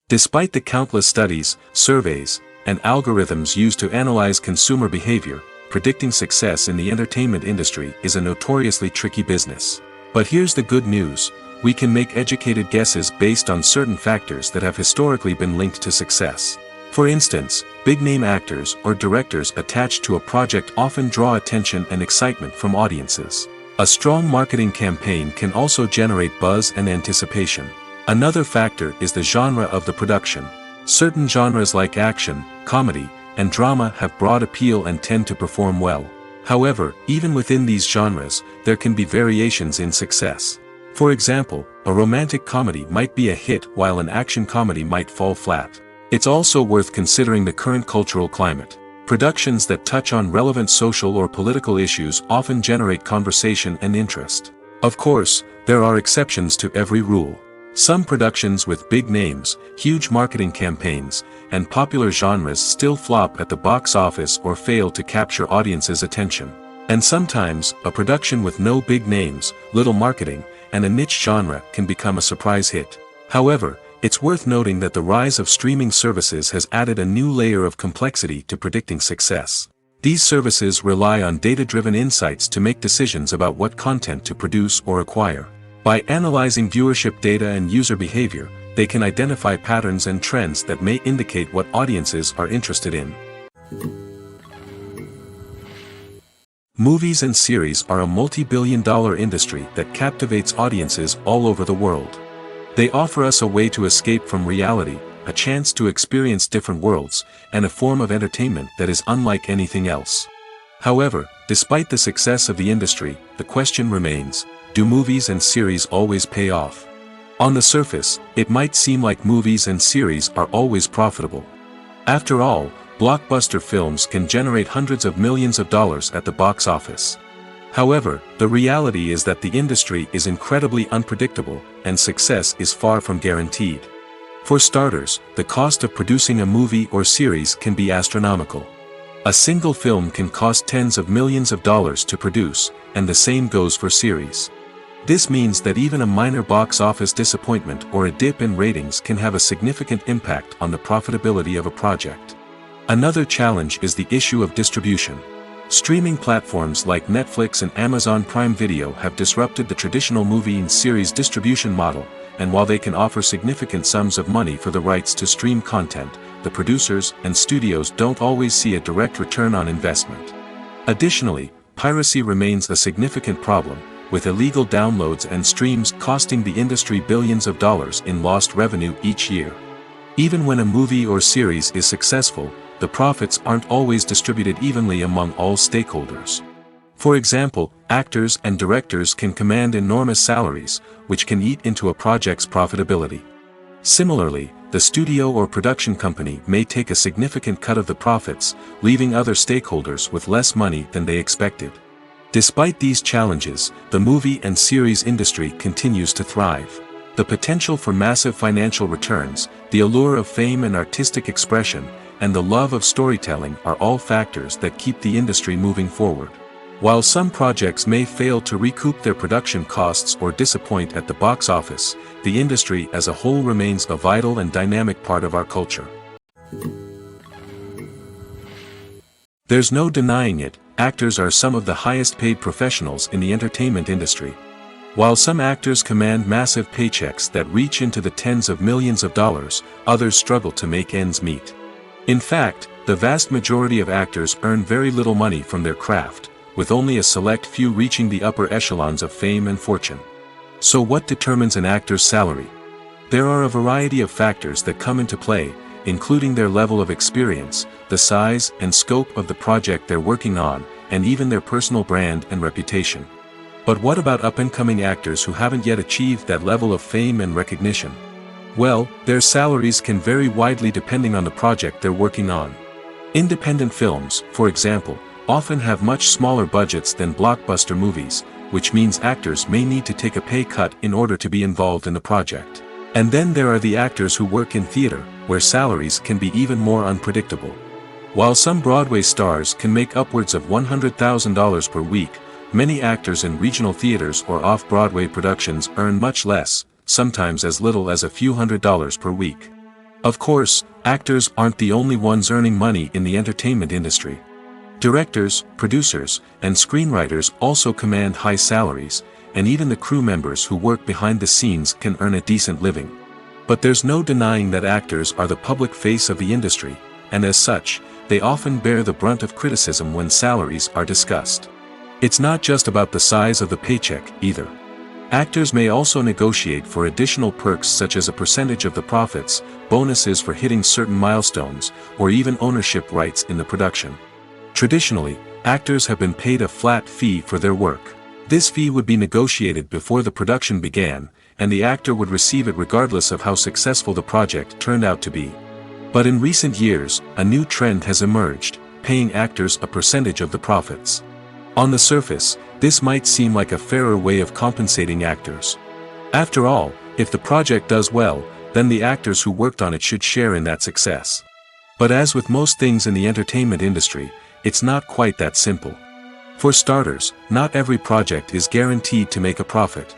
Despite the countless studies, surveys, and algorithms used to analyze consumer behavior, predicting success in the entertainment industry is a notoriously tricky business. But here's the good news: we can make educated guesses based on certain factors that have historically been linked to success. For instance, big-name actors or directors attached to a project often draw attention and excitement from audiences. A strong marketing campaign can also generate buzz and anticipation. Another factor is the genre of the production. Certain genres like action, comedy, and drama have broad appeal and tend to perform well. However, even within these genres, there can be variations in success. For example, a romantic comedy might be a hit while an action comedy might fall flat. It's also worth considering the current cultural climate. Productions that touch on relevant social or political issues often generate conversation and interest. Of course, there are exceptions to every rule. Some productions with big names, huge marketing campaigns, and popular genres still flop at the box office or fail to capture audiences' attention. And sometimes, a production with no big names, little marketing, and a niche genre can become a surprise hit. However, it's worth noting that the rise of streaming services has added a new layer of complexity to predicting success. These services rely on data-driven insights to make decisions about what content to produce or acquire. By analyzing viewership data and user behavior, they can identify patterns and trends that may indicate what audiences are interested in. Movies and series are a multi-billion-dollar industry that captivates audiences all over the world. They offer us a way to escape from reality, a chance to experience different worlds, and a form of entertainment that is unlike anything else. However, despite the success of the industry, the question remains: do movies and series always pay off? On the surface, it might seem like movies and series are always profitable. After all, blockbuster films can generate hundreds of millions of dollars at the box office. However, the reality is that the industry is incredibly unpredictable, and success is far from guaranteed. For starters, the cost of producing a movie or series can be astronomical. A single film can cost tens of millions of dollars to produce, and the same goes for series. This means that even a minor box office disappointment or a dip in ratings can have a significant impact on the profitability of a project. Another challenge is the issue of distribution. Streaming platforms like Netflix and Amazon Prime Video have disrupted the traditional movie and series distribution model, and while they can offer significant sums of money for the rights to stream content, the producers and studios don't always see a direct return on investment. Additionally, piracy remains a significant problem, with illegal downloads and streams costing the industry billions of dollars in lost revenue each year. Even when a movie or series is successful, the profits aren't always distributed evenly among all stakeholders. For example, actors and directors can command enormous salaries, which can eat into a project's profitability. Similarly, the studio or production company may take a significant cut of the profits, leaving other stakeholders with less money than they expected. Despite these challenges, the movie and series industry continues to thrive. The potential for massive financial returns, the allure of fame and artistic expression, and the love of storytelling are all factors that keep the industry moving forward. While some projects may fail to recoup their production costs or disappoint at the box office, the industry as a whole remains a vital and dynamic part of our culture. There's no denying it, actors are some of the highest paid professionals in the entertainment industry. While some actors command massive paychecks that reach into the tens of millions of dollars, others struggle to make ends meet. In fact, the vast majority of actors earn very little money from their craft, with only a select few reaching the upper echelons of fame and fortune. So what determines an actor's salary? There are a variety of factors that come into play, including their level of experience, the size and scope of the project they're working on, and even their personal brand and reputation. But what about up-and-coming actors who haven't yet achieved that level of fame and recognition? Well, their salaries can vary widely depending on the project they're working on. Independent films, for example, often have much smaller budgets than blockbuster movies, which means actors may need to take a pay cut in order to be involved in the project. And then there are the actors who work in theater, where salaries can be even more unpredictable. While some Broadway stars can make upwards of $100,000 per week, many actors in regional theaters or off-Broadway productions earn much less, sometimes as little as a few $100s per week. Of course, actors aren't the only ones earning money in the entertainment industry. Directors, producers, and screenwriters also command high salaries, and even the crew members who work behind the scenes can earn a decent living. But there's no denying that actors are the public face of the industry, and as such, they often bear the brunt of criticism when salaries are discussed. It's not just about the size of the paycheck, either. Actors may also negotiate for additional perks such as a percentage of the profits, bonuses for hitting certain milestones, or even ownership rights in the production. Traditionally, actors have been paid a flat fee for their work. This fee would be negotiated before the production began, and the actor would receive it regardless of how successful the project turned out to be. But in recent years, a new trend has emerged, paying actors a percentage of the profits. On the surface, this might seem like a fairer way of compensating actors. After all, if the project does well, then the actors who worked on it should share in that success. But as with most things in the entertainment industry, it's not quite that simple. For starters, not every project is guaranteed to make a profit.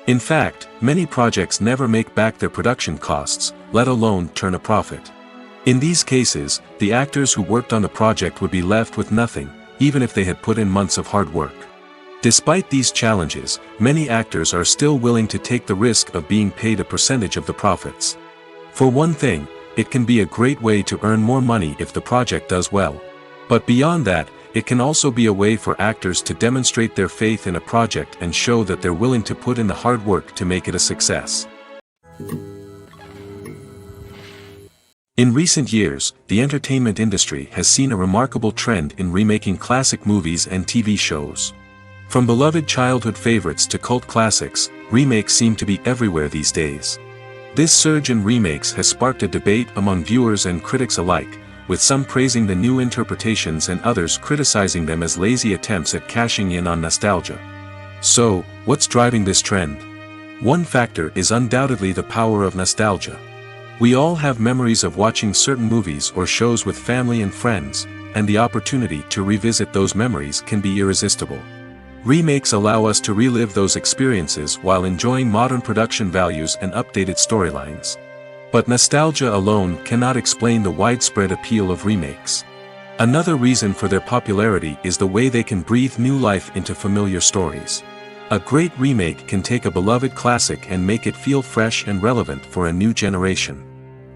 In fact, many projects never make back their production costs, let alone turn a profit. In these cases, the actors who worked on the project would be left with nothing, even if they had put in months of hard work. Despite these challenges, many actors are still willing to take the risk of being paid a percentage of the profits. For one thing, it can be a great way to earn more money if the project does well. But beyond that, it can also be a way for actors to demonstrate their faith in a project and show that they're willing to put in the hard work to make it a success. In recent years, the entertainment industry has seen a remarkable trend in remaking classic movies and TV shows. From beloved childhood favorites to cult classics, remakes seem to be everywhere these days. This surge in remakes has sparked a debate among viewers and critics alike, with some praising the new interpretations and others criticizing them as lazy attempts at cashing in on nostalgia. So, what's driving this trend? One factor is undoubtedly the power of nostalgia. We all have memories of watching certain movies or shows with family and friends, and the opportunity to revisit those memories can be irresistible. Remakes allow us to relive those experiences while enjoying modern production values and updated storylines. But nostalgia alone cannot explain the widespread appeal of remakes. Another reason for their popularity is the way they can breathe new life into familiar stories. A great remake can take a beloved classic and make it feel fresh and relevant for a new generation.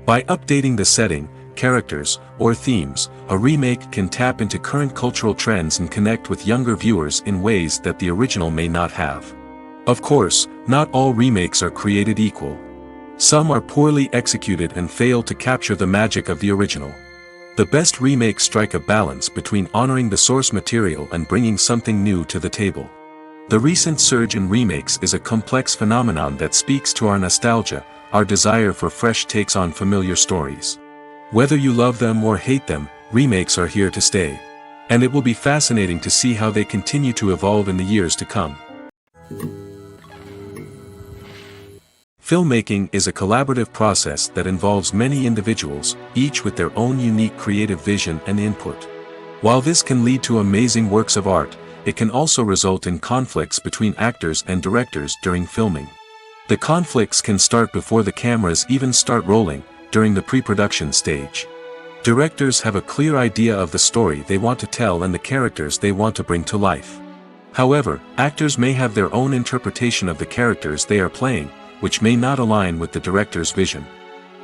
By updating the setting, characters, or themes, a remake can tap into current cultural trends and connect with younger viewers in ways that the original may not have. Of course, not all remakes are created equal. Some are poorly executed and fail to capture the magic of the original. The best remakes strike a balance between honoring the source material and bringing something new to the table. The recent surge in remakes is a complex phenomenon that speaks to our nostalgia, our desire for fresh takes on familiar stories. Whether you love them or hate them, remakes are here to stay. And it will be fascinating to see how they continue to evolve in the years to come. Filmmaking is a collaborative process that involves many individuals, each with their own unique creative vision and input. While this can lead to amazing works of art, it can also result in conflicts between actors and directors during filming. The conflicts can start before the cameras even start rolling, during the pre-production stage. Directors have a clear idea of the story they want to tell and the characters they want to bring to life. However, actors may have their own interpretation of the characters they are playing, which may not align with the director's vision.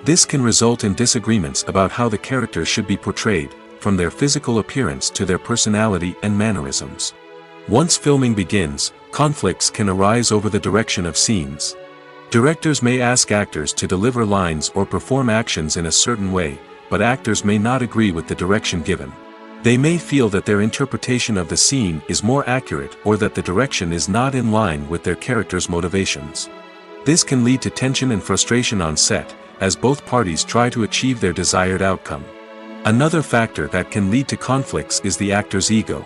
This can result in disagreements about how the characters should be portrayed, from their physical appearance to their personality and mannerisms. Once filming begins, conflicts can arise over the direction of scenes. Directors may ask actors to deliver lines or perform actions in a certain way, but actors may not agree with the direction given. They may feel that their interpretation of the scene is more accurate or that the direction is not in line with their character's motivations. This can lead to tension and frustration on set, as both parties try to achieve their desired outcome. Another factor that can lead to conflicts is the actor's ego.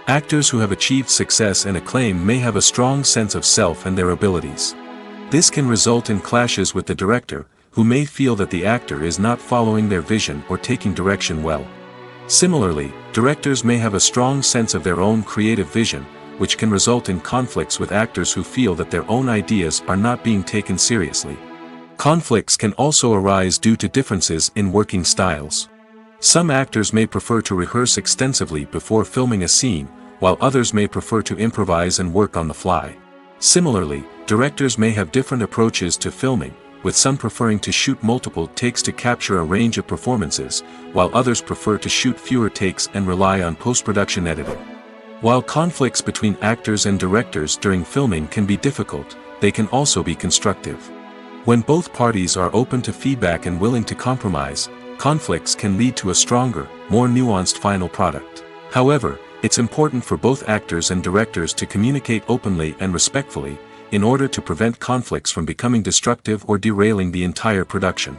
Actors who have achieved success and acclaim may have a strong sense of self and their abilities. This can result in clashes with the director, who may feel that the actor is not following their vision or taking direction well. Similarly, directors may have a strong sense of their own creative vision, which can result in conflicts with actors who feel that their own ideas are not being taken seriously. Conflicts can also arise due to differences in working styles. Some actors may prefer to rehearse extensively before filming a scene, while others may prefer to improvise and work on the fly. Similarly, directors may have different approaches to filming, with some preferring to shoot multiple takes to capture a range of performances, while others prefer to shoot fewer takes and rely on post-production editing. While conflicts between actors and directors during filming can be difficult, they can also be constructive. When both parties are open to feedback and willing to compromise, conflicts can lead to a stronger, more nuanced final product. However, it's important for both actors and directors to communicate openly and respectfully, in order to prevent conflicts from becoming destructive or derailing the entire production.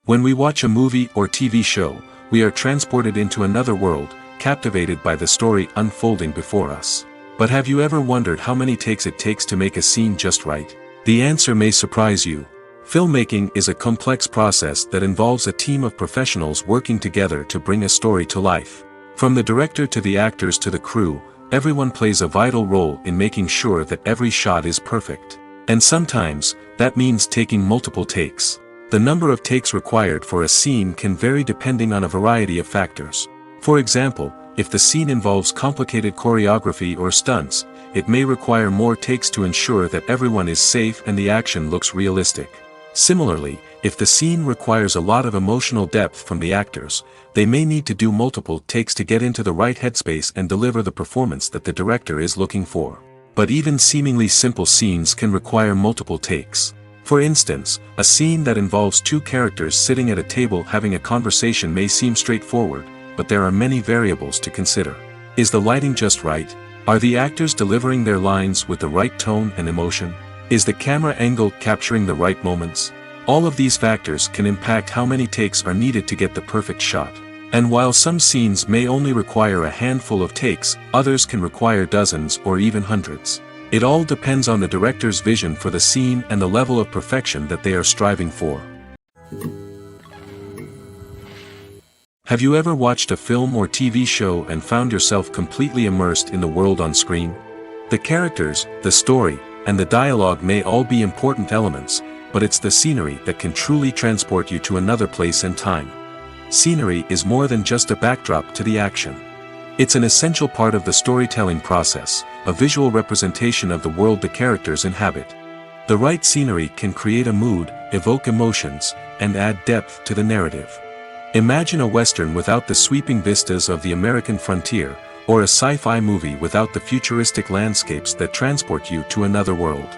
When we watch a movie or TV show, we are transported into another world, captivated by the story unfolding before us. But have you ever wondered how many takes it takes to make a scene just right? The answer may surprise you. Filmmaking is a complex process that involves a team of professionals working together to bring a story to life. From the director to the actors to the crew, everyone plays a vital role in making sure that every shot is perfect. And sometimes, that means taking multiple takes. The number of takes required for a scene can vary depending on a variety of factors. For example, if the scene involves complicated choreography or stunts, it may require more takes to ensure that everyone is safe and the action looks realistic. Similarly, if the scene requires a lot of emotional depth from the actors, they may need to do multiple takes to get into the right headspace and deliver the performance that the director is looking for. But even seemingly simple scenes can require multiple takes. For instance, a scene that involves two characters sitting at a table having a conversation may seem straightforward, but there are many variables to consider. Is the lighting just right? Are the actors delivering their lines with the right tone and emotion? Is the camera angle capturing the right moments? All of these factors can impact how many takes are needed to get the perfect shot. And while some scenes may only require a handful of takes, others can require dozens or even hundreds. It all depends on the director's vision for the scene and the level of perfection that they are striving for. Have you ever watched a film or TV show and found yourself completely immersed in the world on screen? The characters, the story, and the dialogue may all be important elements, but it's the scenery that can truly transport you to another place and time. Scenery is more than just a backdrop to the action. It's an essential part of the storytelling process, a visual representation of the world the characters inhabit. The right scenery can create a mood, evoke emotions, and add depth to the narrative. Imagine a Western without the sweeping vistas of the American frontier, or a sci-fi movie without the futuristic landscapes that transport you to another world.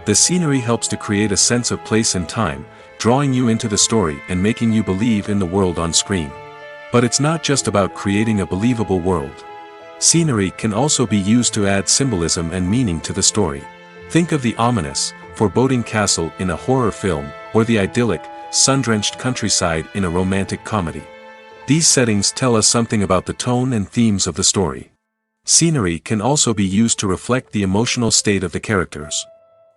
The scenery helps to create a sense of place and time, drawing you into the story and making you believe in the world on screen. But it's not just about creating a believable world. Scenery can also be used to add symbolism and meaning to the story. Think of the ominous, foreboding castle in a horror film, or the idyllic, sun-drenched countryside in a romantic comedy. These settings tell us something about the tone and themes of the story. Scenery can also be used to reflect the emotional state of the characters.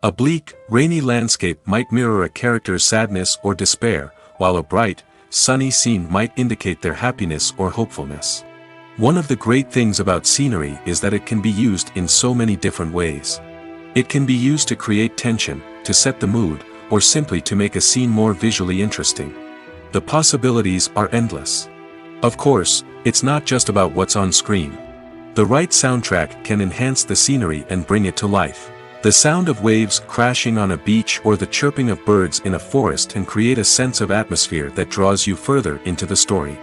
A bleak, rainy landscape might mirror a character's sadness or despair, while a bright, sunny scene might indicate their happiness or hopefulness. One of the great things about scenery is that it can be used in so many different ways. It can be used to create tension, to set the mood, or simply to make a scene more visually interesting. The possibilities are endless. Of course, it's not just about what's on screen. The right soundtrack can enhance the scenery and bring it to life. The sound of waves crashing on a beach or the chirping of birds in a forest can create a sense of atmosphere that draws you further into the story.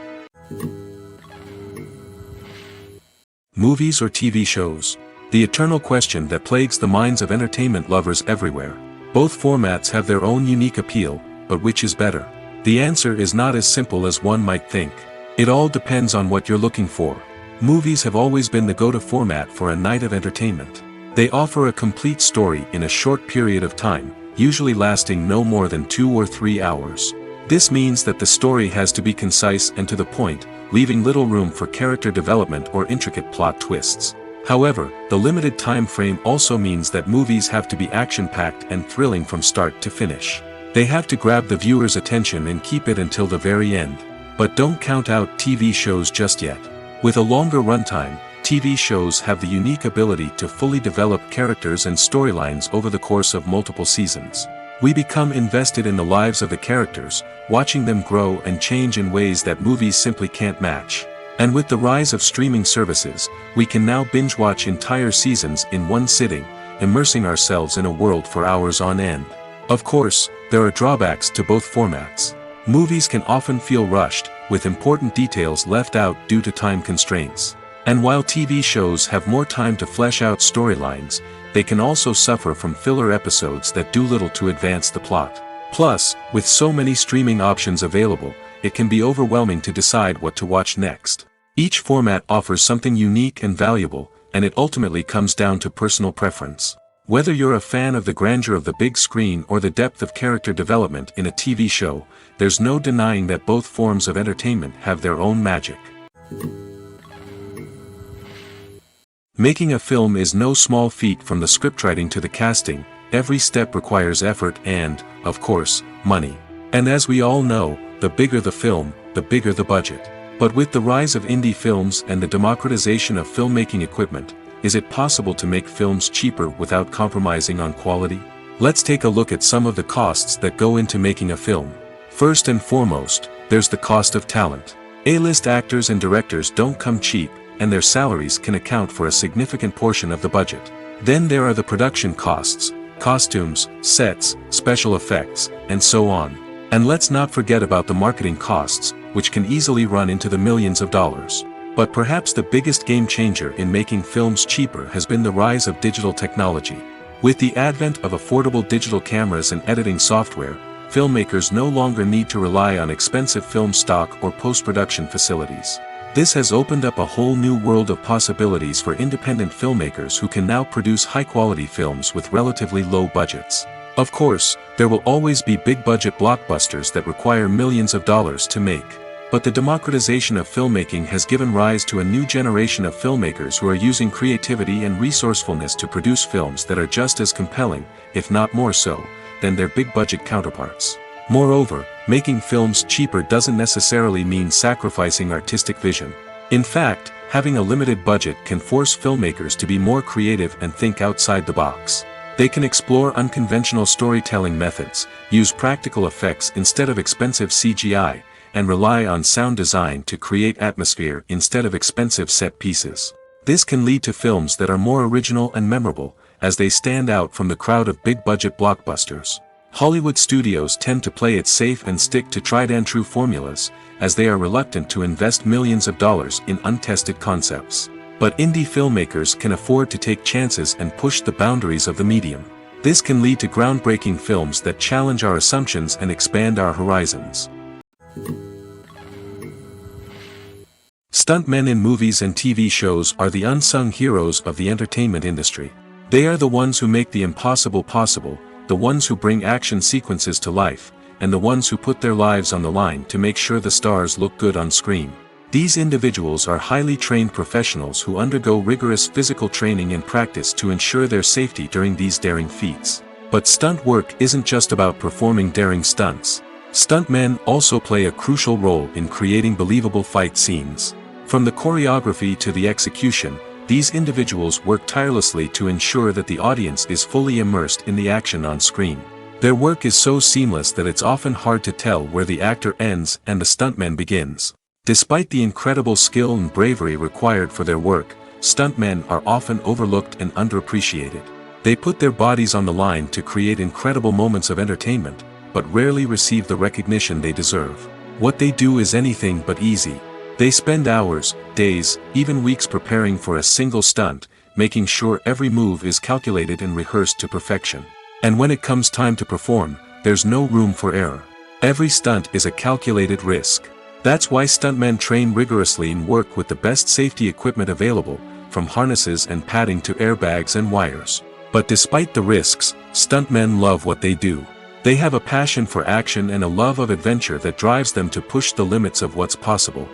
Movies or TV shows? The eternal question that plagues the minds of entertainment lovers everywhere. Both formats have their own unique appeal, but which is better? The answer is not as simple as one might think. It all depends on what you're looking for. Movies have always been the go-to format for a night of entertainment. They offer a complete story in a short period of time, usually lasting no more than 2 or 3 hours. This means that the story has to be concise and to the point, leaving little room for character development or intricate plot twists. However, the limited time frame also means that movies have to be action-packed and thrilling from start to finish. They have to grab the viewer's attention and keep it until the very end. But don't count out TV shows just yet. With a longer runtime, TV shows have the unique ability to fully develop characters and storylines over the course of multiple seasons. We become invested in the lives of the characters, watching them grow and change in ways that movies simply can't match. And with the rise of streaming services, we can now binge-watch entire seasons in one sitting, immersing ourselves in a world for hours on end. Of course, there are drawbacks to both formats. Movies can often feel rushed, with important details left out due to time constraints. And while TV shows have more time to flesh out storylines, they can also suffer from filler episodes that do little to advance the plot. Plus, with so many streaming options available, it can be overwhelming to decide what to watch next. Each format offers something unique and valuable, and it ultimately comes down to personal preference. Whether you're a fan of the grandeur of the big screen or the depth of character development in a TV show, there's no denying that both forms of entertainment have their own magic. Making a film is no small feat. From the scriptwriting to the casting, every step requires effort and, of course, money. And as we all know, the bigger the film, the bigger the budget. But with the rise of indie films and the democratization of filmmaking equipment, is it possible to make films cheaper without compromising on quality? Let's take a look at some of the costs that go into making a film. First and foremost, there's the cost of talent. A-list actors and directors don't come cheap, and their salaries can account for a significant portion of the budget. Then there are the production costs, costumes, sets, special effects, and so on. And let's not forget about the marketing costs, which can easily run into the millions of dollars. But perhaps the biggest game changer in making films cheaper has been the rise of digital technology. With the advent of affordable digital cameras and editing software, filmmakers no longer need to rely on expensive film stock or post-production facilities. This has opened up a whole new world of possibilities for independent filmmakers who can now produce high-quality films with relatively low budgets. Of course, there will always be big-budget blockbusters that require millions of dollars to make. But the democratization of filmmaking has given rise to a new generation of filmmakers who are using creativity and resourcefulness to produce films that are just as compelling, if not more so, than their big-budget counterparts. Moreover, making films cheaper doesn't necessarily mean sacrificing artistic vision. In fact, having a limited budget can force filmmakers to be more creative and think outside the box. They can explore unconventional storytelling methods, use practical effects instead of expensive CGI, and rely on sound design to create atmosphere instead of expensive set pieces. This can lead to films that are more original and memorable, as they stand out from the crowd of big-budget blockbusters. Hollywood studios tend to play it safe and stick to tried-and-true formulas, as they are reluctant to invest millions of dollars in untested concepts. But indie filmmakers can afford to take chances and push the boundaries of the medium. This can lead to groundbreaking films that challenge our assumptions and expand our horizons. Stuntmen in movies and TV shows are the unsung heroes of the entertainment industry. They are the ones who make the impossible possible, the ones who bring action sequences to life, and the ones who put their lives on the line to make sure the stars look good on screen. These individuals are highly trained professionals who undergo rigorous physical training and practice to ensure their safety during these daring feats. But stunt work isn't just about performing daring stunts. Stuntmen also play a crucial role in creating believable fight scenes. From the choreography to the execution, these individuals work tirelessly to ensure that the audience is fully immersed in the action on screen. Their work is so seamless that it's often hard to tell where the actor ends and the stuntman begins. Despite the incredible skill and bravery required for their work, stuntmen are often overlooked and underappreciated. They put their bodies on the line to create incredible moments of entertainment, but rarely receive the recognition they deserve. What they do is anything but easy. They spend hours, days, even weeks preparing for a single stunt, making sure every move is calculated and rehearsed to perfection. And when it comes time to perform, there's no room for error. Every stunt is a calculated risk. That's why stuntmen train rigorously and work with the best safety equipment available, from harnesses and padding to airbags and wires. But despite the risks, stuntmen love what they do. They have a passion for action and a love of adventure that drives them to push the limits of what's possible.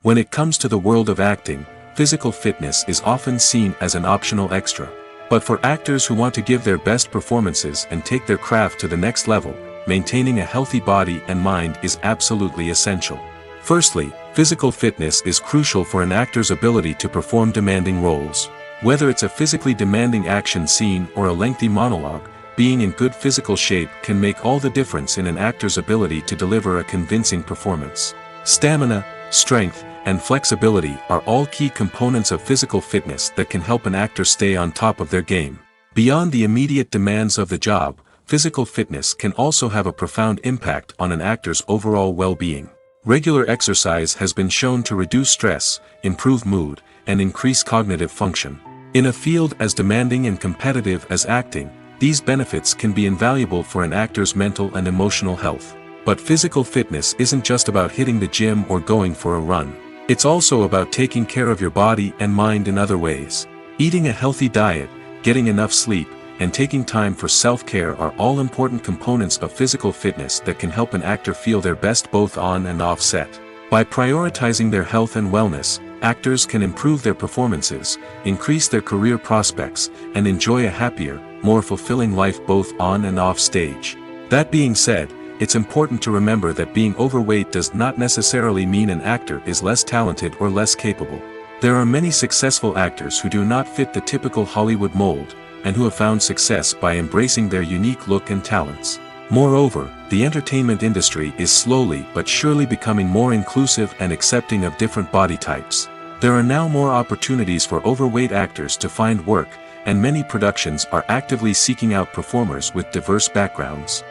When it comes to the world of acting, physical fitness is often seen as an optional extra. But for actors who want to give their best performances and take their craft to the next level, maintaining a healthy body and mind is absolutely essential. Firstly, physical fitness is crucial for an actor's ability to perform demanding roles. Whether it's a physically demanding action scene or a lengthy monologue, being in good physical shape can make all the difference in an actor's ability to deliver a convincing performance. Stamina, strength, and flexibility are all key components of physical fitness that can help an actor stay on top of their game. Beyond the immediate demands of the job, physical fitness can also have a profound impact on an actor's overall well-being. Regular exercise has been shown to reduce stress, improve mood, and increase cognitive function. In a field as demanding and competitive as acting, these benefits can be invaluable for an actor's mental and emotional health. But physical fitness isn't just about hitting the gym or going for a run. It's also about taking care of your body and mind in other ways. Eating a healthy diet, getting enough sleep, and taking time for self-care are all important components of physical fitness that can help an actor feel their best both on and off set. By prioritizing their health and wellness, actors can improve their performances, increase their career prospects, and enjoy a happier, more fulfilling life both on and off stage. That being said, it's important to remember that being overweight does not necessarily mean an actor is less talented or less capable. There are many successful actors who do not fit the typical Hollywood mold, and who have found success by embracing their unique look and talents. Moreover, the entertainment industry is slowly but surely becoming more inclusive and accepting of different body types. There are now more opportunities for overweight actors to find work, and many productions are actively seeking out performers with diverse backgrounds.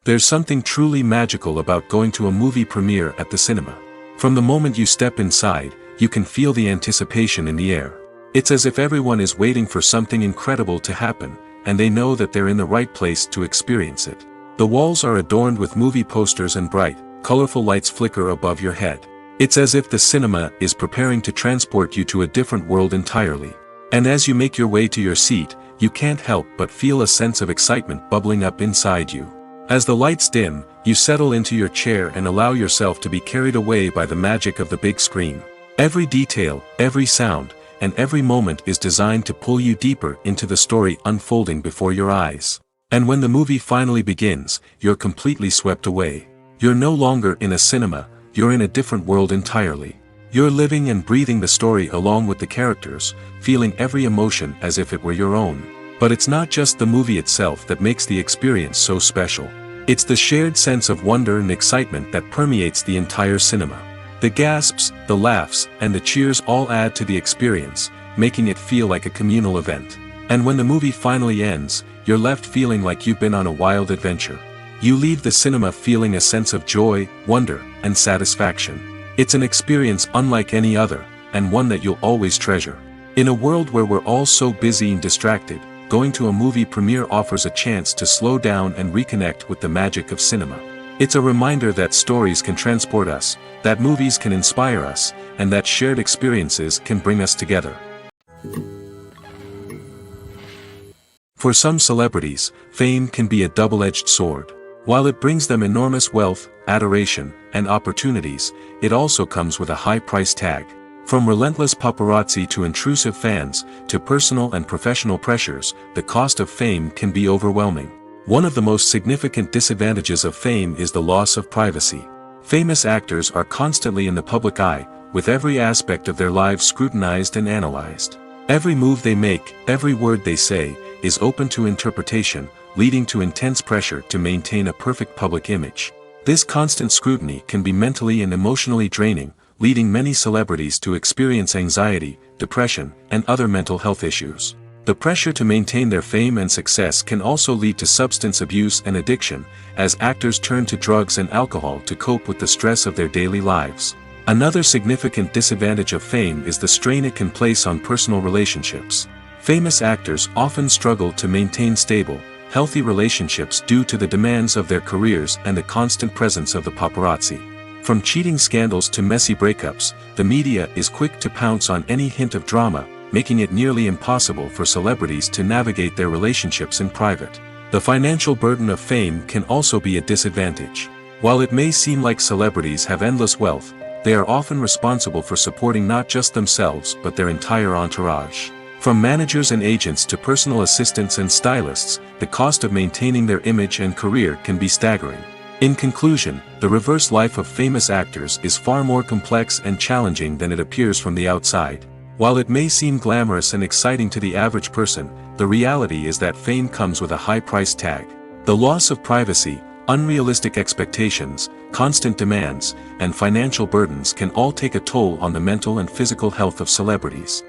There's something truly magical about going to a movie premiere at the cinema. From the moment you step inside, you can feel the anticipation in the air. It's as if everyone is waiting for something incredible to happen, and they know that they're in the right place to experience it. The walls are adorned with movie posters and bright, colorful lights flicker above your head. It's as if the cinema is preparing to transport you to a different world entirely. And as you make your way to your seat, you can't help but feel a sense of excitement bubbling up inside you. As the lights dim, you settle into your chair and allow yourself to be carried away by the magic of the big screen. Every detail, every sound, and every moment is designed to pull you deeper into the story unfolding before your eyes. And when the movie finally begins, you're completely swept away. You're no longer in a cinema, you're in a different world entirely. You're living and breathing the story along with the characters, feeling every emotion as if it were your own. But it's not just the movie itself that makes the experience so special. It's the shared sense of wonder and excitement that permeates the entire cinema. The gasps, the laughs, and the cheers all add to the experience, making it feel like a communal event. And when the movie finally ends, you're left feeling like you've been on a wild adventure. You leave the cinema feeling a sense of joy, wonder, and satisfaction. It's an experience unlike any other, and one that you'll always treasure. In a world where we're all so busy and distracted, going to a movie premiere offers a chance to slow down and reconnect with the magic of cinema. It's a reminder that stories can transport us, that movies can inspire us, and that shared experiences can bring us together. For some celebrities, fame can be a double-edged sword. While it brings them enormous wealth, adoration, and opportunities, it also comes with a high price tag. From relentless paparazzi to intrusive fans, to personal and professional pressures, the cost of fame can be overwhelming. One of the most significant disadvantages of fame is the loss of privacy. Famous actors are constantly in the public eye, with every aspect of their lives scrutinized and analyzed. Every move they make, every word they say, is open to interpretation, leading to intense pressure to maintain a perfect public image. This constant scrutiny can be mentally and emotionally draining, leading many celebrities to experience anxiety, depression, and other mental health issues. The pressure to maintain their fame and success can also lead to substance abuse and addiction, as actors turn to drugs and alcohol to cope with the stress of their daily lives. Another significant disadvantage of fame is the strain it can place on personal relationships. Famous actors often struggle to maintain stable, healthy relationships due to the demands of their careers and the constant presence of the paparazzi. From cheating scandals to messy breakups, the media is quick to pounce on any hint of drama, making it nearly impossible for celebrities to navigate their relationships in private. The financial burden of fame can also be a disadvantage. While it may seem like celebrities have endless wealth, they are often responsible for supporting not just themselves but their entire entourage. From managers and agents to personal assistants and stylists, the cost of maintaining their image and career can be staggering. In conclusion, the reverse life of famous actors is far more complex and challenging than it appears from the outside. While it may seem glamorous and exciting to the average person, the reality is that fame comes with a high price tag. The loss of privacy, unrealistic expectations, constant demands, and financial burdens can all take a toll on the mental and physical health of celebrities.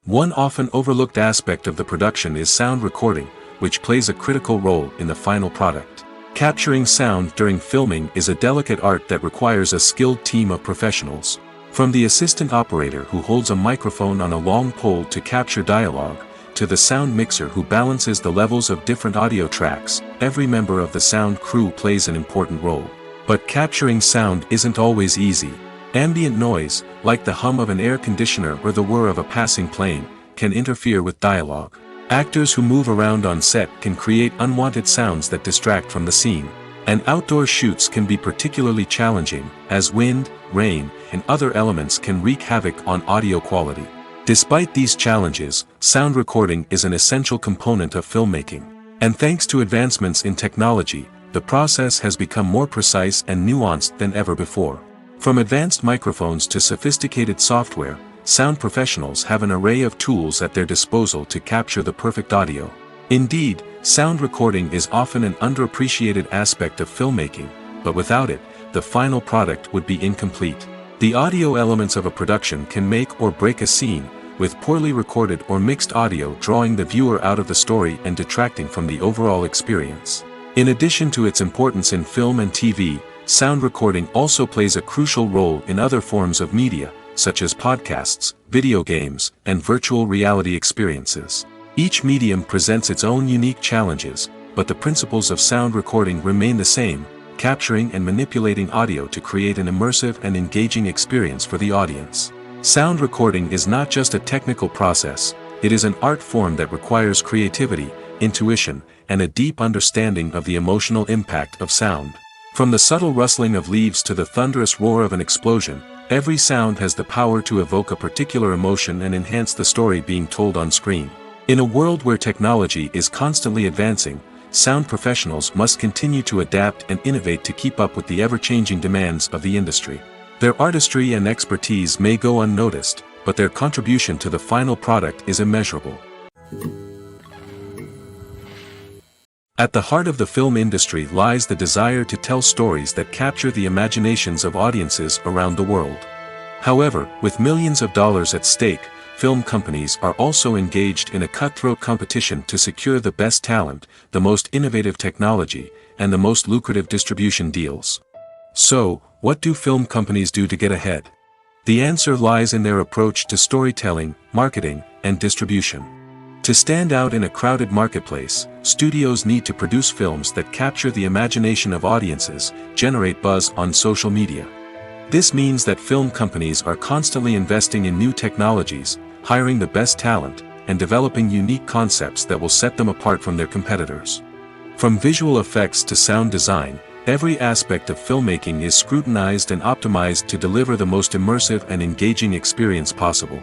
One often overlooked aspect of the production is sound recording, which plays a critical role in the final product. Capturing sound during filming is a delicate art that requires a skilled team of professionals. From the assistant operator who holds a microphone on a long pole to capture dialogue, to the sound mixer who balances the levels of different audio tracks, every member of the sound crew plays an important role. But capturing sound isn't always easy. Ambient noise, like the hum of an air conditioner or the whir of a passing plane, can interfere with dialogue. Actors who move around on set can create unwanted sounds that distract from the scene. And outdoor shoots can be particularly challenging, as wind, rain, and other elements can wreak havoc on audio quality. Despite these challenges, sound recording is an essential component of filmmaking. And thanks to advancements in technology, the process has become more precise and nuanced than ever before. From advanced microphones to sophisticated software, sound professionals have an array of tools at their disposal to capture the perfect audio. Indeed, sound recording is often an underappreciated aspect of filmmaking, but without it, the final product would be incomplete. The audio elements of a production can make or break a scene, with poorly recorded or mixed audio drawing the viewer out of the story and detracting from the overall experience. In addition to its importance in film and TV, sound recording also plays a crucial role in other forms of media, such as podcasts, video games, and virtual reality experiences. Each medium presents its own unique challenges, but the principles of sound recording remain the same, capturing and manipulating audio to create an immersive and engaging experience for the audience. Sound recording is not just a technical process, it is an art form that requires creativity, intuition, and a deep understanding of the emotional impact of sound. From the subtle rustling of leaves to the thunderous roar of an explosion, every sound has the power to evoke a particular emotion and enhance the story being told on screen. In a world where technology is constantly advancing, sound professionals must continue to adapt and innovate to keep up with the ever-changing demands of the industry. Their artistry and expertise may go unnoticed, but their contribution to the final product is immeasurable. At the heart of the film industry lies the desire to tell stories that capture the imaginations of audiences around the world. However, with millions of dollars at stake, film companies are also engaged in a cutthroat competition to secure the best talent, the most innovative technology, and the most lucrative distribution deals. So, what do film companies do to get ahead? The answer lies in their approach to storytelling, marketing, and distribution. To stand out in a crowded marketplace, studios need to produce films that capture the imagination of audiences, generate buzz on social media. This means that film companies are constantly investing in new technologies, hiring the best talent, and developing unique concepts that will set them apart from their competitors. From visual effects to sound design, every aspect of filmmaking is scrutinized and optimized to deliver the most immersive and engaging experience possible.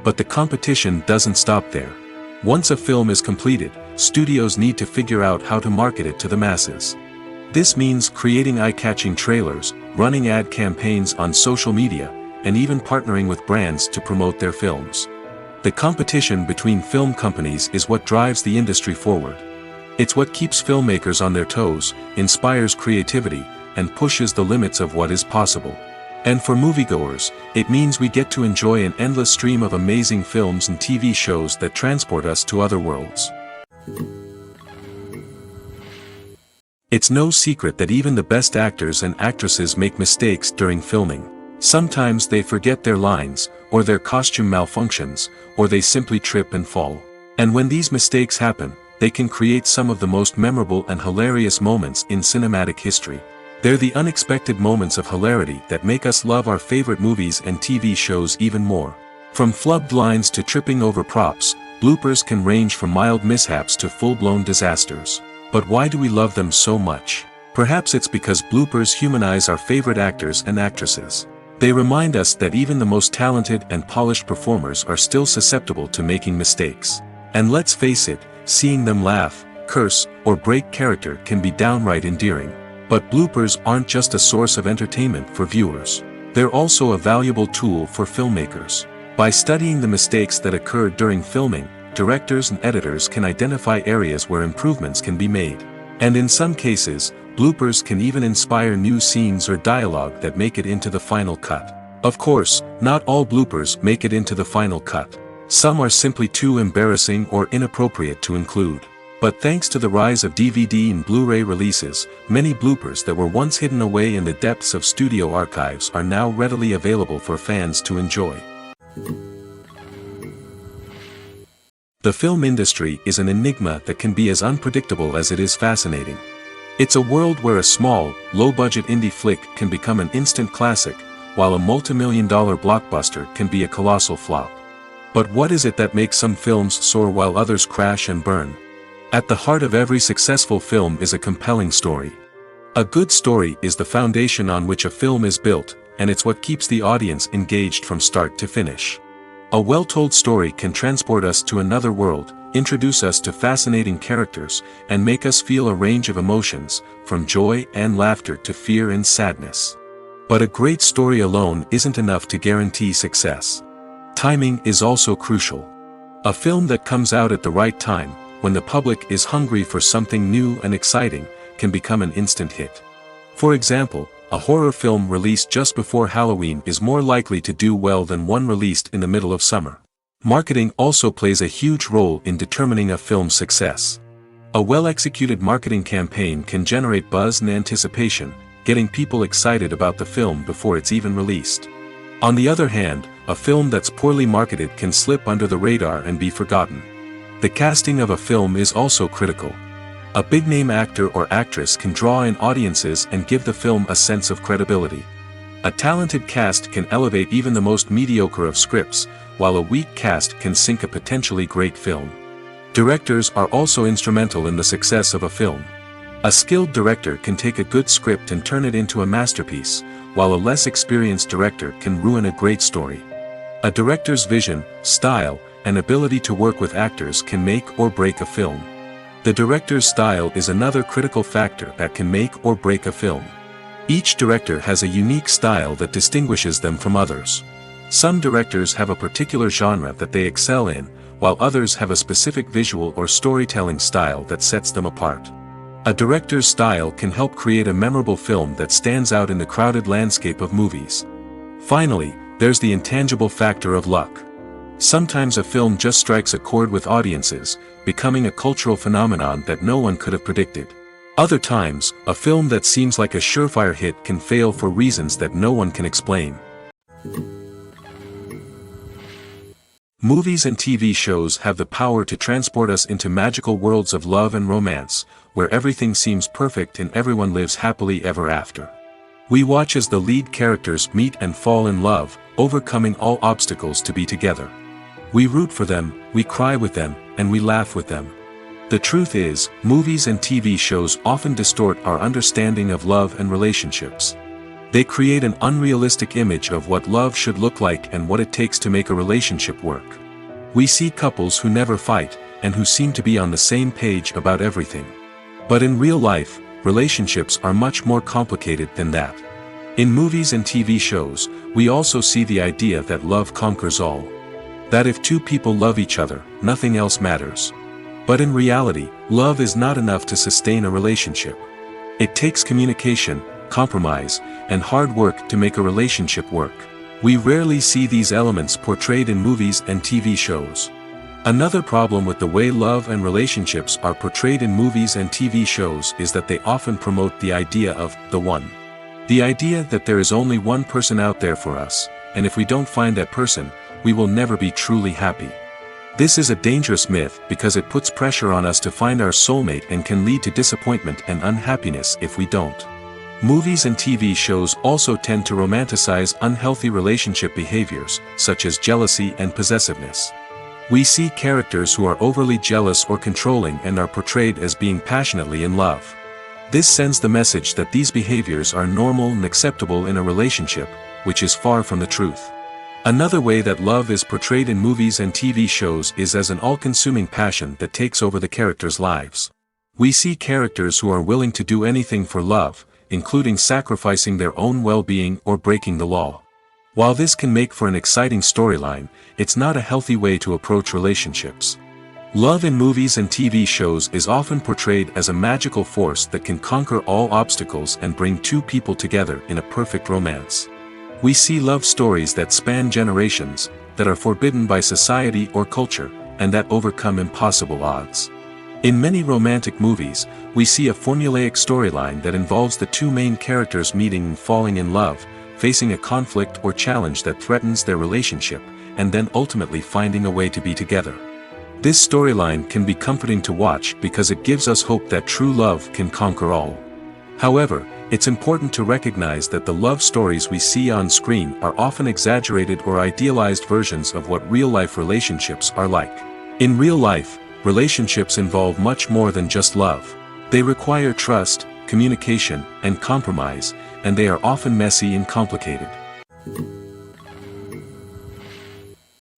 But the competition doesn't stop there. Once a film is completed, studios need to figure out how to market it to the masses. This means creating eye-catching trailers, running ad campaigns on social media, and even partnering with brands to promote their films. The competition between film companies is what drives the industry forward. It's what keeps filmmakers on their toes, inspires creativity, and pushes the limits of what is possible. And for moviegoers, it means we get to enjoy an endless stream of amazing films and TV shows that transport us to other worlds. It's no secret that even the best actors and actresses make mistakes during filming. Sometimes they forget their lines, or their costume malfunctions, or they simply trip and fall. And when these mistakes happen, they can create some of the most memorable and hilarious moments in cinematic history. They're the unexpected moments of hilarity that make us love our favorite movies and TV shows even more. From flubbed lines to tripping over props, bloopers can range from mild mishaps to full-blown disasters. But why do we love them so much? Perhaps it's because bloopers humanize our favorite actors and actresses. They remind us that even the most talented and polished performers are still susceptible to making mistakes. And let's face it, seeing them laugh, curse, or break character can be downright endearing. But bloopers aren't just a source of entertainment for viewers. They're also a valuable tool for filmmakers. By studying the mistakes that occurred during filming, directors and editors can identify areas where improvements can be made. And in some cases, bloopers can even inspire new scenes or dialogue that make it into the final cut. Of course, not all bloopers make it into the final cut. Some are simply too embarrassing or inappropriate to include. But thanks to the rise of DVD and Blu-ray releases, many bloopers that were once hidden away in the depths of studio archives are now readily available for fans to enjoy. The film industry is an enigma that can be as unpredictable as it is fascinating. It's a world where a small, low-budget indie flick can become an instant classic, while a multi-million-dollar blockbuster can be a colossal flop. But what is it that makes some films soar while others crash and burn? At the heart of every successful film is a compelling story. A good story is the foundation on which a film is built, and it's what keeps the audience engaged from start to finish. A well-told story can transport us to another world, introduce us to fascinating characters, and make us feel a range of emotions, from joy and laughter to fear and sadness. But a great story alone isn't enough to guarantee success. Timing is also crucial. A film that comes out at the right time, when the public is hungry for something new and exciting, can become an instant hit. For example, a horror film released just before Halloween is more likely to do well than one released in the middle of summer. Marketing also plays a huge role in determining a film's success. A well-executed marketing campaign can generate buzz and anticipation, getting people excited about the film before it's even released. On the other hand, a film that's poorly marketed can slip under the radar and be forgotten. The casting of a film is also critical. A big-name actor or actress can draw in audiences and give the film a sense of credibility. A talented cast can elevate even the most mediocre of scripts, while a weak cast can sink a potentially great film. Directors are also instrumental in the success of a film. A skilled director can take a good script and turn it into a masterpiece, while a less experienced director can ruin a great story. A director's vision, style, and ability to work with actors can make or break a film. The director's style is another critical factor that can make or break a film. Each director has a unique style that distinguishes them from others. Some directors have a particular genre that they excel in, while others have a specific visual or storytelling style that sets them apart. A director's style can help create a memorable film that stands out in the crowded landscape of movies. Finally, there's the intangible factor of luck. Sometimes a film just strikes a chord with audiences, becoming a cultural phenomenon that no one could have predicted. Other times, a film that seems like a surefire hit can fail for reasons that no one can explain. Movies and TV shows have the power to transport us into magical worlds of love and romance, where everything seems perfect and everyone lives happily ever after. We watch as the lead characters meet and fall in love, overcoming all obstacles to be together. We root for them, we cry with them, and we laugh with them. The truth is, movies and TV shows often distort our understanding of love and relationships. They create an unrealistic image of what love should look like and what it takes to make a relationship work. We see couples who never fight, and who seem to be on the same page about everything. But in real life, relationships are much more complicated than that. In movies and TV shows, we also see the idea that love conquers all. That if two people love each other, nothing else matters. But in reality, love is not enough to sustain a relationship. It takes communication, compromise, and hard work to make a relationship work. We rarely see these elements portrayed in movies and TV shows. Another problem with the way love and relationships are portrayed in movies and TV shows is that they often promote the idea of the one. The idea that there is only one person out there for us, and if we don't find that person, we will never be truly happy. This is a dangerous myth because it puts pressure on us to find our soulmate and can lead to disappointment and unhappiness if we don't. Movies and TV shows also tend to romanticize unhealthy relationship behaviors, such as jealousy and possessiveness. We see characters who are overly jealous or controlling and are portrayed as being passionately in love. This sends the message that these behaviors are normal and acceptable in a relationship, which is far from the truth. Another way that love is portrayed in movies and TV shows is as an all-consuming passion that takes over the characters' lives. We see characters who are willing to do anything for love, including sacrificing their own well-being or breaking the law. While this can make for an exciting storyline, it's not a healthy way to approach relationships. Love in movies and TV shows is often portrayed as a magical force that can conquer all obstacles and bring two people together in a perfect romance. We see love stories that span generations, that are forbidden by society or culture, and that overcome impossible odds. In many romantic movies, we see a formulaic storyline that involves the two main characters meeting and falling in love, facing a conflict or challenge that threatens their relationship, and then ultimately finding a way to be together. This storyline can be comforting to watch because it gives us hope that true love can conquer all. However, it's important to recognize that the love stories we see on screen are often exaggerated or idealized versions of what real-life relationships are like. In real life, relationships involve much more than just love. They require trust, communication, and compromise, and they are often messy and complicated.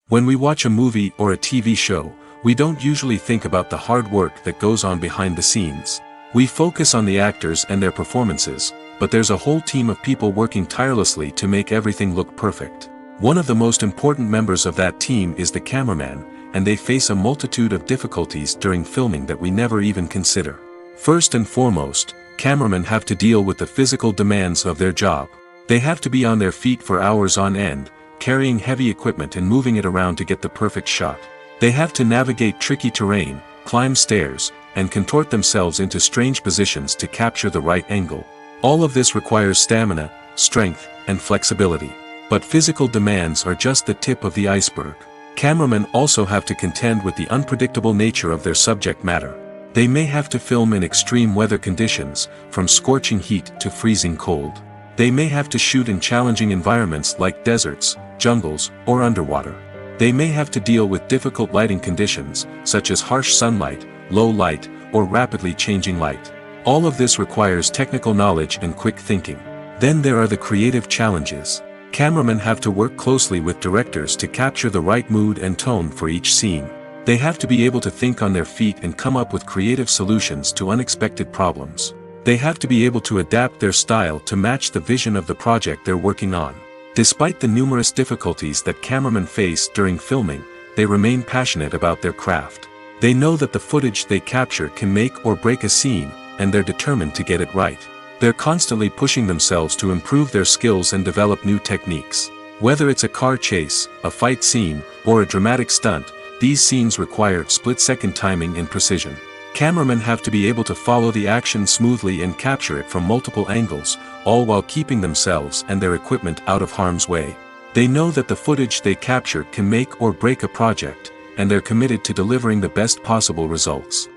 When we watch a movie or a TV show, we don't usually think about the hard work that goes on behind the scenes. We focus on the actors and their performances, but there's a whole team of people working tirelessly to make everything look perfect. One of the most important members of that team is the cameraman, and they face a multitude of difficulties during filming that we never even consider. First and foremost, cameramen have to deal with the physical demands of their job. They have to be on their feet for hours on end, carrying heavy equipment and moving it around to get the perfect shot. They have to navigate tricky terrain, climb stairs, and contort themselves into strange positions to capture the right angle. All of this requires stamina, strength, and flexibility. But physical demands are just the tip of the iceberg. Cameramen also have to contend with the unpredictable nature of their subject matter. They may have to film in extreme weather conditions, from scorching heat to freezing cold. They may have to shoot in challenging environments like deserts, jungles, or underwater. They may have to deal with difficult lighting conditions, such as harsh sunlight, low light, or rapidly changing light. All of this requires technical knowledge and quick thinking. Then there are the creative challenges. Cameramen have to work closely with directors to capture the right mood and tone for each scene. They have to be able to think on their feet and come up with creative solutions to unexpected problems. They have to be able to adapt their style to match the vision of the project they're working on. Despite the numerous difficulties that cameramen face during filming, they remain passionate about their craft. They know that the footage they capture can make or break a scene, and they're determined to get it right. They're constantly pushing themselves to improve their skills and develop new techniques. Whether it's a car chase, a fight scene, or a dramatic stunt, these scenes require split-second timing and precision. Cameramen have to be able to follow the action smoothly and capture it from multiple angles, all while keeping themselves and their equipment out of harm's way. They know that the footage they capture can make or break a project, and they're committed to delivering the best possible results.